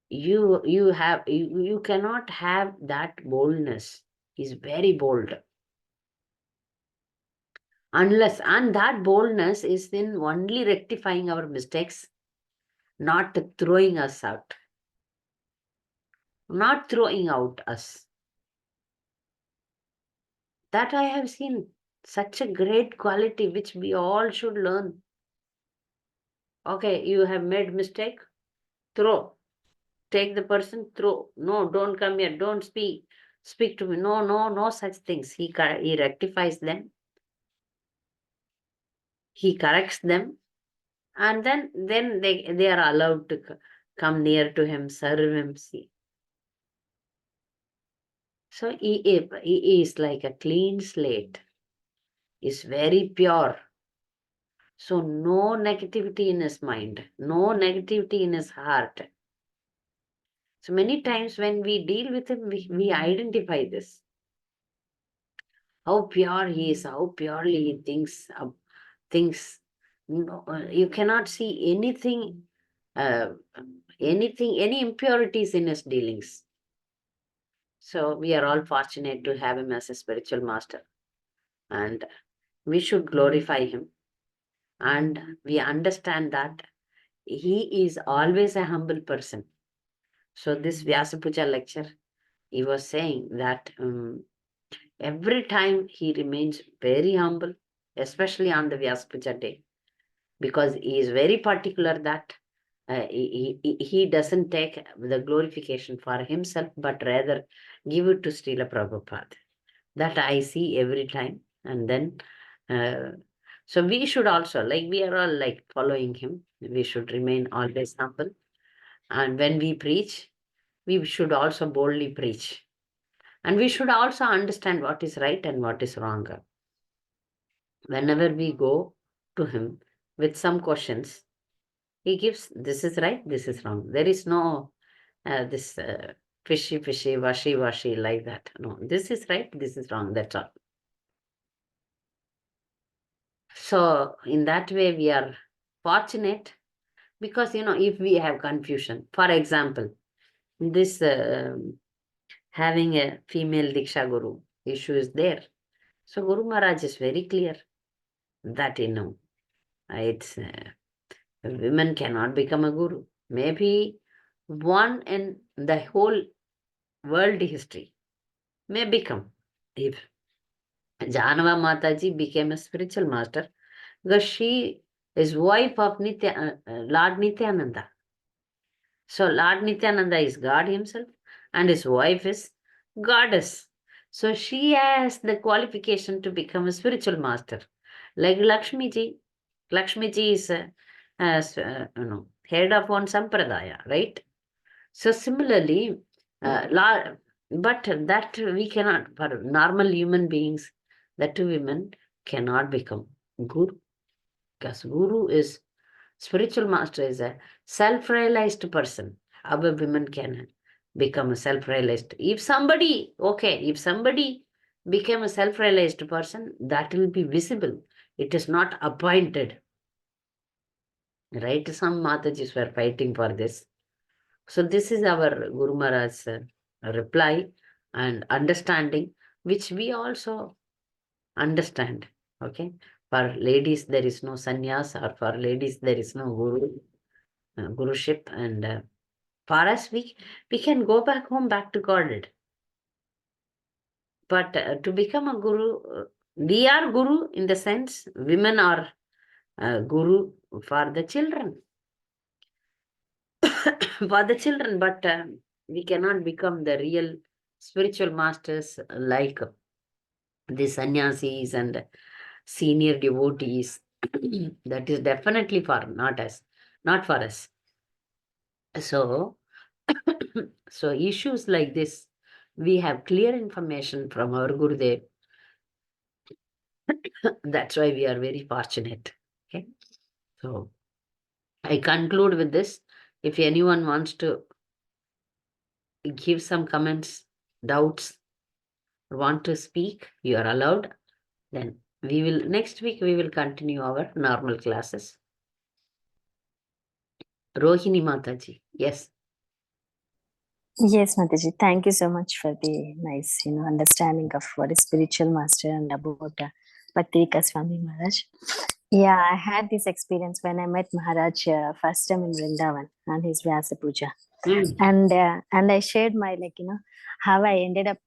[SPEAKER 1] you cannot have that boldness. He's very bold. And that boldness is in only rectifying our mistakes, not throwing us out. Not throwing out us. That I have seen such a great quality which we all should learn. Okay, you have made mistake, throw. Take the person, throw. No, don't come here, don't speak to me. No such things. He rectifies them. He corrects them. And then they are allowed to come near to him, serve him, see. So he is like a clean slate. Is very pure. So no negativity in his mind, no negativity in his heart. So many times when we deal with him, we identify this. How pure he is, how purely he thinks. You cannot see anything, any impurities in his dealings. So we are all fortunate to have him as a spiritual master. And we should glorify him. And we understand that he is always a humble person. So this Vyasa Puja lecture, he was saying that every time he remains very humble, especially on the Vyasa Puja day, because he is very particular that he doesn't take the glorification for himself, but rather give it to Srila Prabhupada. That I see every time. And then, so we should also, like, we are all like following him. We should remain always humble. And when we preach, we should also boldly preach. And we should also understand what is right and what is wrong. Whenever we go to him with some questions, he gives, this is right, this is wrong. There is no this fishy, washy, like that. No, this is right, this is wrong, that's all. So in that way, we are fortunate because, if we have confusion, for example, this having a female Diksha Guru issue is there. So Guru Maharaj is very clear that, it's women cannot become a guru. Maybe one in the whole world history may become. If Janava Mataji became a spiritual master, because she is wife of Lord Nityananda. So Lord Nityananda is God himself and his wife is goddess. So she has the qualification to become a spiritual master. Like Lakshmi ji. Lakshmi ji is head of one sampradaya, right? So similarly, but that we cannot, for normal human beings, the two women cannot become guru. Because guru is, spiritual master is a self-realized person. Our women can become a self-realized. If somebody became a self-realized person, that will be visible. It is not appointed. Right? Some Matajis were fighting for this. So this is our Guru Maharaj's reply and understanding, which we also understand. Okay. For ladies, there is no sannyas, or for ladies, there is no guruship. And for us, we can go back home, back to Godhead. But to become a guru, we are guru in the sense women are guru for the children. For the children, but we cannot become the real spiritual masters like the sannyasis and senior devotees. That is definitely not for us. So, so issues like this, we have clear information from our Gurudev. That's why we are very fortunate. Okay. So I conclude with this. If anyone wants to give some comments, doubts, want to speak, you are allowed. Then next week we will continue our normal classes. Rohini Mataji, yes.
[SPEAKER 6] Yes, Mataji, thank you so much for the nice, understanding of what is spiritual master and about Bhakti Swami Maharaj. Yeah, I had this experience when I met Maharaj first time in Vrindavan on his Vyasa Puja. And I shared my, how I ended up,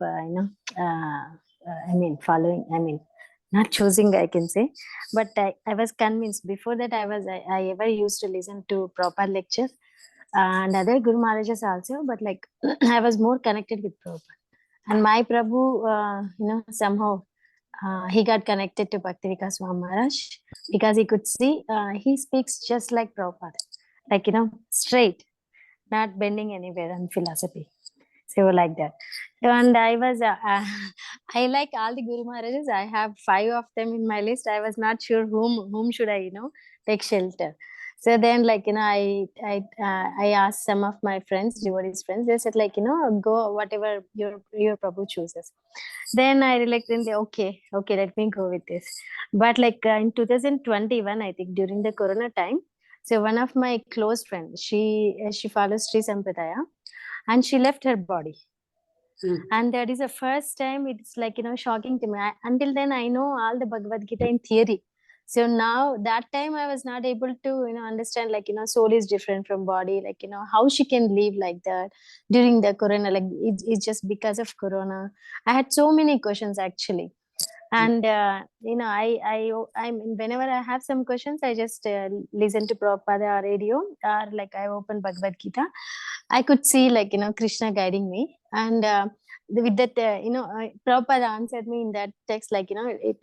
[SPEAKER 6] following, not choosing, I can say, but I was convinced. Before that, I ever used to listen to proper lectures and other Guru Maharajas also, but I was more connected with Prabhupada. And my Prabhu, somehow he got connected to Bhakti Vikasa Maharaj because he could see he speaks just like Prabhupada, straight, not bending anywhere on philosophy. So like that. And I was, I like all the Guru Maharajas. I have 5 of them in my list. I was not sure whom should I, take shelter. So then, I asked some of my friends, devotees friends. They said, go whatever your Prabhu chooses. Then I reluctantly, okay, let me go with this. But in 2021, I think during the Corona time, so one of my close friends, she follows Sri Sampradaya, and she left her body. And that is the first time it's shocking to me. Until then, I know all the Bhagavad Gita in theory. So now that time I was not able to, understand soul is different from body, how she can live like that during the Corona, it's just because of Corona. I had so many questions actually. And I mean, whenever I have some questions, I just listen to Prabhupada radio, or like I open Bhagavad Gita. I could see like Krishna guiding me, and with that Prabhupada answered me in that text, like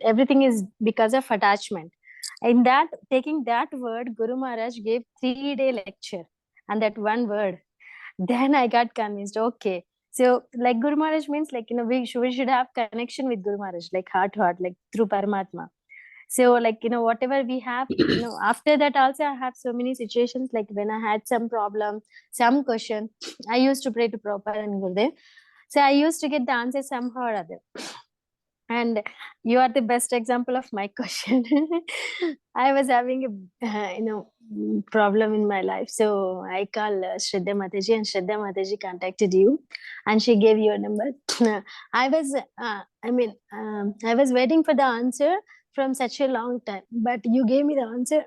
[SPEAKER 6] everything is because of attachment. In that, taking that word, Guru Maharaj gave 3-day lecture, and that one word, then I got convinced. Okay, so like Guru Maharaj means like we should have connection with Guru Maharaj, like heart to heart, like through Paramatma. So like whatever we have, after that also I have so many situations, like when I had some problem, some question, I used to pray to Prabhupada and Gurudev. So I used to get the answer somehow or other. And you are the best example of my question. I was having a problem in my life, so I called Shraddha Mataji, and Shraddha Mataji contacted you, and she gave your number. I was waiting for the answer from such a long time, but you gave me the answer,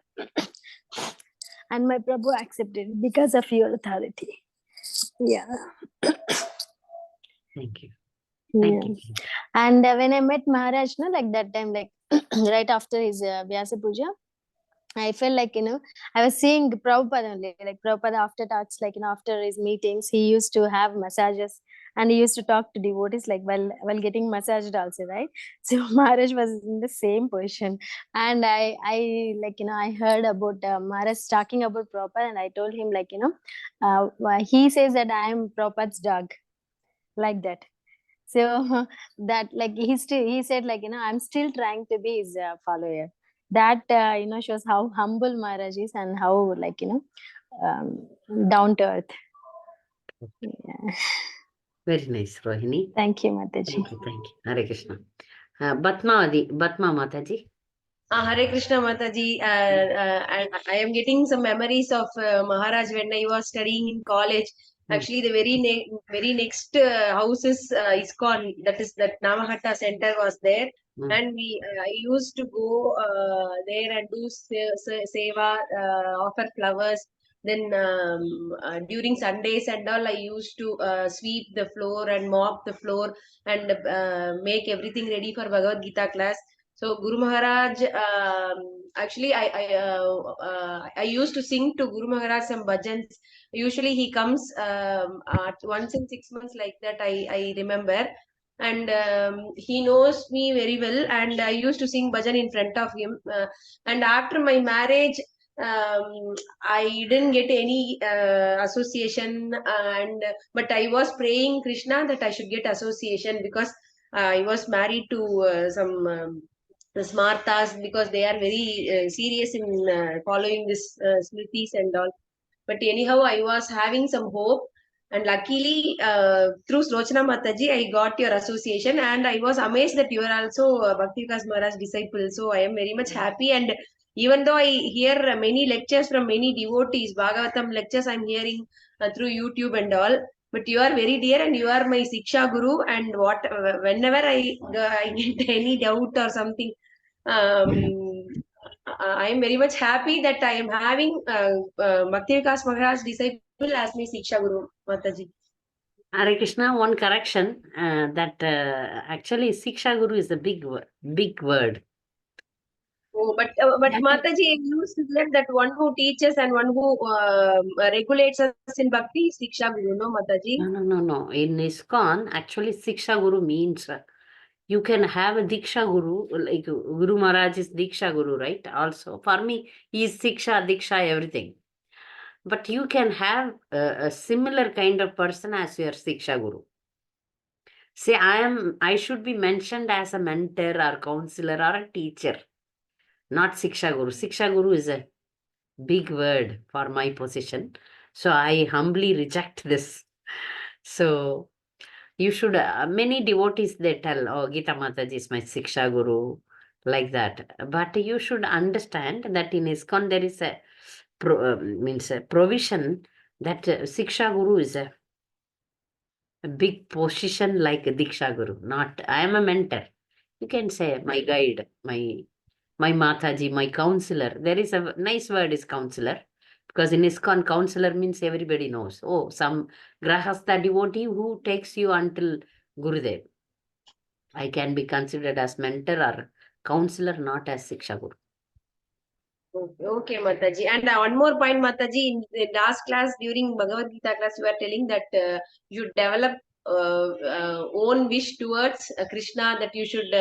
[SPEAKER 6] and my Prabhu accepted because of your authority. Yeah.
[SPEAKER 1] Thank you.
[SPEAKER 6] Yeah.
[SPEAKER 1] Thank you.
[SPEAKER 6] And when I met Maharaj, like that time, like right after his Vyasa Puja, I felt like, I was seeing Prabhupada only, like Prabhupada after talks, like, after his meetings, he used to have massages, and he used to talk to devotees, like while getting massaged also, right? So Maharaj was in the same position. And I heard about Maharaj talking about Prabhupada, and I told him, like, he says that I am Prabhupada's dog, like that. So that, like, he said, like, I'm still trying to be his follower. That shows how humble Maharaj is, and how, like, down to earth. Yeah.
[SPEAKER 1] Very nice, Rohini.
[SPEAKER 6] Thank you, Mataji.
[SPEAKER 1] Thank you. Thank you. Hare Krishna. Batma Mataji.
[SPEAKER 4] Hare Krishna Mataji. I am getting some memories of Maharaj when I was studying in college. Actually, the very next house is ISKCON. That Namahatta Center was there, and I used to go there and do seva, offer flowers. Then during Sundays and all, I used to sweep the floor and mop the floor and make everything ready for Bhagavad Gita class. So Guru Maharaj, actually, I used to sing to Guru Maharaj some bhajans. Usually he comes once in 6 months, like that. I remember, and he knows me very well. And I used to sing bhajan in front of him. And after my marriage, I didn't get any association, but I was praying Krishna that I should get association, because I was married to some the smartas, because they are very serious in following this smritis and all. But anyhow, I was having some hope, and luckily through Slochana Mataji, I got your association, and I was amazed that you are also Bhakti Vikas Maharaj disciple. So I am very much happy. And even though I hear many lectures from many devotees, Bhagavatam lectures I'm hearing through YouTube and all, but you are very dear, and you are my Siksha Guru. And whenever I get any doubt or something, I am very much happy that I am having Bhakti Vikas Maharaj disciple as my Siksha Guru, Mataji.
[SPEAKER 1] Hare Krishna, one correction, that actually Siksha Guru is a big word.
[SPEAKER 4] Oh, but Mataji, I used to learn that one who teaches and one who regulates us in Bhakti is Siksha Guru, no, Mataji?
[SPEAKER 1] No. In ISKCON, actually Siksha Guru means you can have a Diksha Guru, like Guru Maharaj is Diksha Guru, right? Also, for me, he is Siksha, Diksha, everything. But you can have a similar kind of person as your Siksha Guru. Say, I should be mentioned as a mentor or counselor or a teacher, not Siksha Guru. Siksha Guru is a big word for my position. So I humbly reject this. So you should, many devotees, they tell, oh, Gita Mataji is my Siksha Guru, like that. But you should understand that in ISKCON there is a provision that Siksha Guru is a big position like a Diksha Guru. Not, I am a mentor. You can say my guide, my Mataji, my counselor. There is a nice word is counselor, because in ISKCON, counselor means everybody knows. Oh, some Grahastha devotee who takes you until Gurudev. I can be considered as mentor or counselor, not as Siksha Guru.
[SPEAKER 4] Okay, Mataji. And one more point, Mataji, in the last class during Bhagavad Gita class, you were telling that you develop own wish towards Krishna, that you should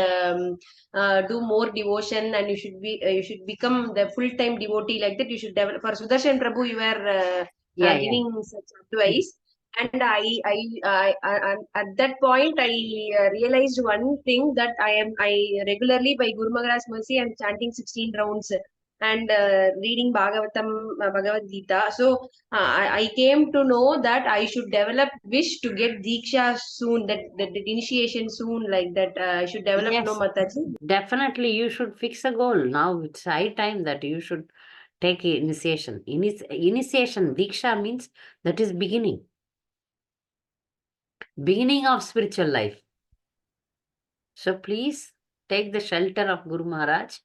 [SPEAKER 4] do more devotion and you should become the full-time devotee like that. You should develop. For Sudarshan Prabhu, you were
[SPEAKER 1] Yeah.
[SPEAKER 4] giving such advice. And at that point, I realized one thing, that I regularly, by Guru Maharaj's mercy, I'm chanting 16 rounds and reading Bhagavad Gita. So I came to know that I should develop wish to get Diksha soon, that initiation soon, like that. I should develop,
[SPEAKER 1] Yes.
[SPEAKER 4] no, Mataji?
[SPEAKER 1] Definitely, you should fix a goal. Now it's high time that you should take initiation. Initiation, Diksha means that is beginning. Beginning of spiritual life. So please take the shelter of Guru Maharaj.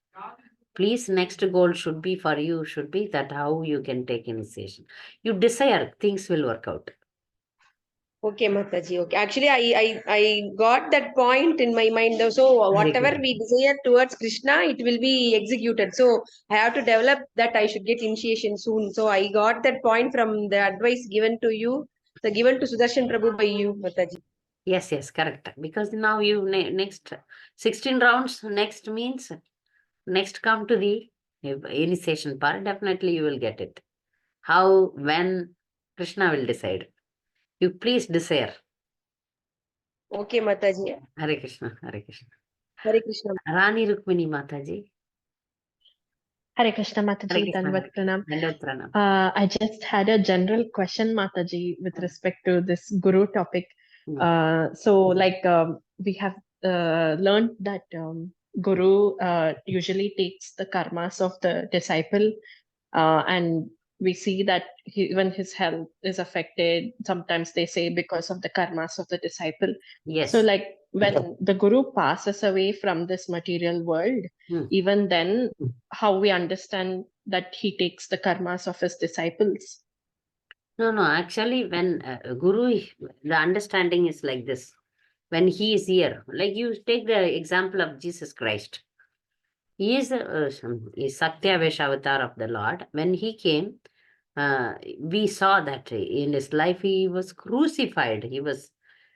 [SPEAKER 1] Please, next goal should be for you, should be that how you can take initiation. You desire, things will work out.
[SPEAKER 4] Okay, Mataji. Okay. Actually, I got that point in my mind. So whatever
[SPEAKER 1] good.
[SPEAKER 4] we desire towards Krishna, it will be executed. So I have to develop that. I should get initiation soon. So I got that point from the advice given to you, given to Sudarshan Prabhu by you, Mataji.
[SPEAKER 1] Yes, correct. Because now you next 16 rounds, next means next come to the initiation part. Definitely you will get it. How, when, Krishna will decide. You please desire.
[SPEAKER 4] Okay, Mataji.
[SPEAKER 1] Hare Krishna, Hare Krishna.
[SPEAKER 4] Hare Krishna.
[SPEAKER 1] Rani Rukmini Mataji.
[SPEAKER 7] Hare Krishna,
[SPEAKER 1] Hare
[SPEAKER 7] Mataji.
[SPEAKER 1] Krishna.
[SPEAKER 7] Dandavat Pranam.
[SPEAKER 1] Dandavat Pranam.
[SPEAKER 7] I just had a general question, Mataji, with respect to this Guru topic. We have learned that Guru usually takes the karmas of the disciple, and we see that when his health is affected, sometimes they say because of the karmas of the disciple.
[SPEAKER 1] Yes.
[SPEAKER 7] So like when the Guru passes away from this material world, even then, how we understand that he takes the karmas of his disciples?
[SPEAKER 1] No, actually when Guru, the understanding is like this. When he is here, like you take the example of Jesus Christ. He is Satya Avatar of the Lord. When he came, we saw that in his life he was crucified. He was,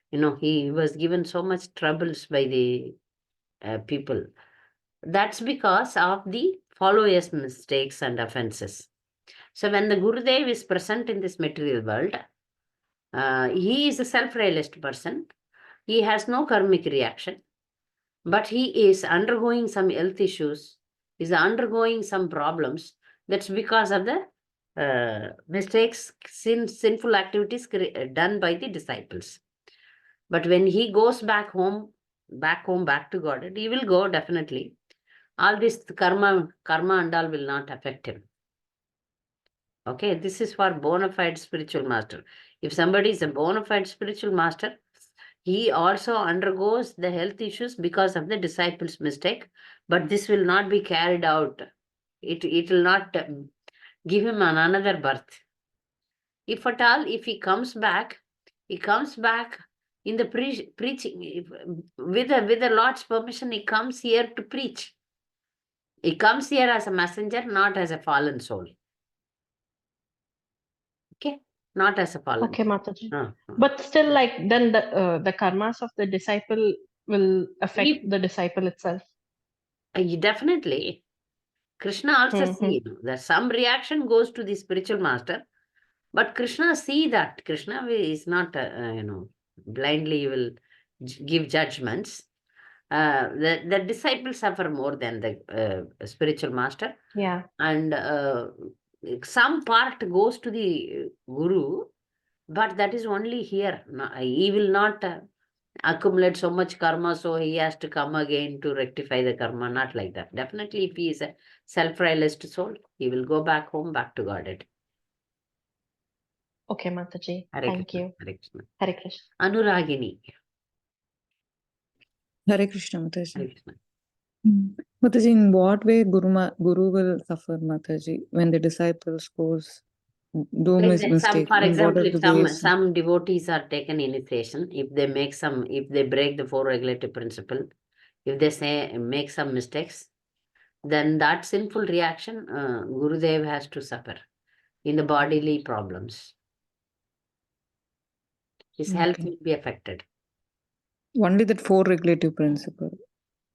[SPEAKER 1] he was given so much troubles by the people. That's because of the followers' mistakes and offenses. So when the Gurudev is present in this material world, he is a self-realized person. He has no karmic reaction, but he is undergoing some health issues, is undergoing some problems. That's because of the mistakes, sinful activities done by the disciples. But when he goes back to God, he will go definitely. All this karma and all will not affect him. Okay, this is for bona fide spiritual master. If somebody is a bona fide spiritual master, he also undergoes the health issues because of the disciples' mistake, but this will not be carried out. It will not give him another birth. If at all, if he comes back in the preaching. With the Lord's permission, he comes here to preach. He comes here as a messenger, not as a fallen soul. Okay, not as a fallen.
[SPEAKER 7] Okay, Mataji. But still, like then the karmas of the disciple will affect the disciple itself.
[SPEAKER 1] Definitely. Krishna also see that some reaction goes to the spiritual master, but Krishna see that. Krishna is not, blindly will give judgments. The disciples suffer more than the spiritual master.
[SPEAKER 7] Yeah.
[SPEAKER 1] And some part goes to the Guru, but that is only here. He will not accumulate so much karma, so he has to come again to rectify the karma. Not like that. Definitely, if he is a self-realized soul, he will go back home, back to Godhead.
[SPEAKER 7] Okay, Mataji.
[SPEAKER 1] Hare
[SPEAKER 7] Thank
[SPEAKER 1] Krishna,
[SPEAKER 7] you.
[SPEAKER 1] Hare Krishna.
[SPEAKER 7] Hare Krishna.
[SPEAKER 1] Anuragini.
[SPEAKER 8] Hare Krishna, Mataji.
[SPEAKER 1] Hare Krishna.
[SPEAKER 8] Mataji, in what way Guru will suffer, Mataji, when the disciples goes do
[SPEAKER 1] Like that,
[SPEAKER 8] mistake,
[SPEAKER 1] for
[SPEAKER 8] and what
[SPEAKER 1] example,
[SPEAKER 8] are
[SPEAKER 1] if
[SPEAKER 8] the ways?
[SPEAKER 1] some devotees are taken initiation, if they break the 4 regulative principle, if they make some mistakes, then that sinful reaction, Gurudev has to suffer in the bodily problems. His health
[SPEAKER 8] Okay.
[SPEAKER 1] will be affected.
[SPEAKER 8] Only that 4 regulative principle.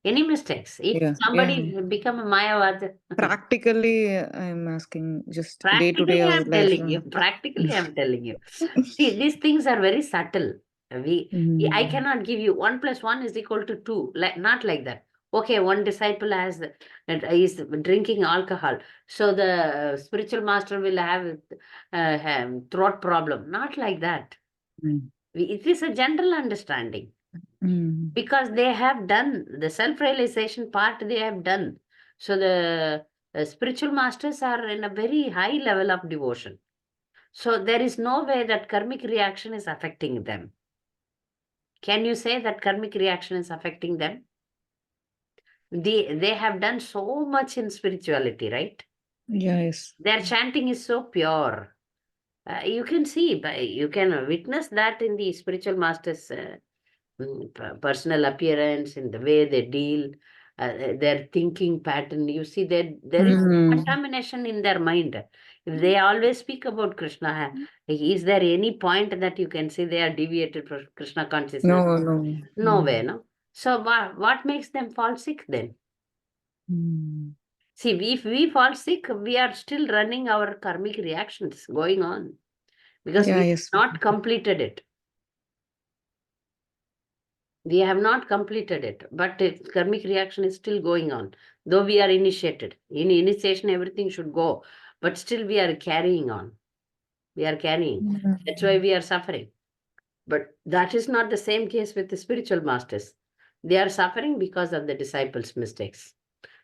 [SPEAKER 1] Any mistakes? If
[SPEAKER 8] Yeah,
[SPEAKER 1] somebody become a Mayavad,
[SPEAKER 8] Practically, I'm asking just day to day
[SPEAKER 1] practically I'm telling you,
[SPEAKER 8] life.
[SPEAKER 1] practically I'm telling you. See, these things are very subtle. I cannot give you 1 + 1 is equal to 2, not like that. Okay, one disciple is drinking alcohol, so the spiritual master will have throat problem. Not like that. It is a general understanding. Because they have done the self-realization part, they have done. So the spiritual masters are in a very high level of devotion. So there is no way that karmic reaction is affecting them. Can you say that karmic reaction is affecting them? They have done so much in spirituality, right?
[SPEAKER 8] Yes.
[SPEAKER 1] Their chanting is so pure. You can see, you can witness that in the spiritual masters' personal appearance, in the way they deal, their thinking pattern. You see that there is contamination in their mind. If they always speak about Krishna, is there any point that you can say they are deviated from Krishna consciousness?
[SPEAKER 8] No.
[SPEAKER 1] No way, no. So what makes them fall sick then? See, if we fall sick, we are still running our karmic reactions going on because we have not completed it. We have not completed it, but karmic reaction is still going on. Though we are initiated. In initiation, everything should go. But still we are carrying on. We are carrying. That's why we are suffering. But that is not the same case with the spiritual masters. They are suffering because of the disciples' mistakes.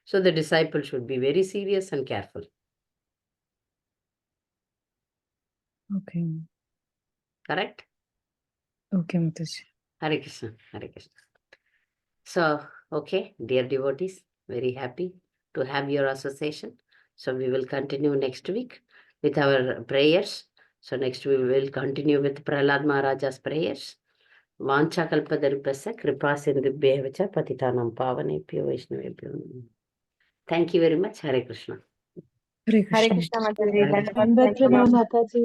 [SPEAKER 1] So the disciple should be very serious and careful.
[SPEAKER 8] Okay.
[SPEAKER 1] Correct?
[SPEAKER 8] Okay, Mataji.
[SPEAKER 1] Hare Krishna. Hare Krishna. So, okay, dear devotees, very happy to have your association. So we will continue next week with our prayers. So next we will continue with Prahlad Maharaja's prayers. Vancha kalpadarupasya kripa sindhubhyev cha patitanam pavanebhyo vaishnavebhyo. Thank you very much. Hare Krishna.
[SPEAKER 8] Hare
[SPEAKER 3] Hare
[SPEAKER 8] Krishna.
[SPEAKER 3] Krishna Mataji.
[SPEAKER 1] Hare
[SPEAKER 3] Thank you.
[SPEAKER 5] Mataji.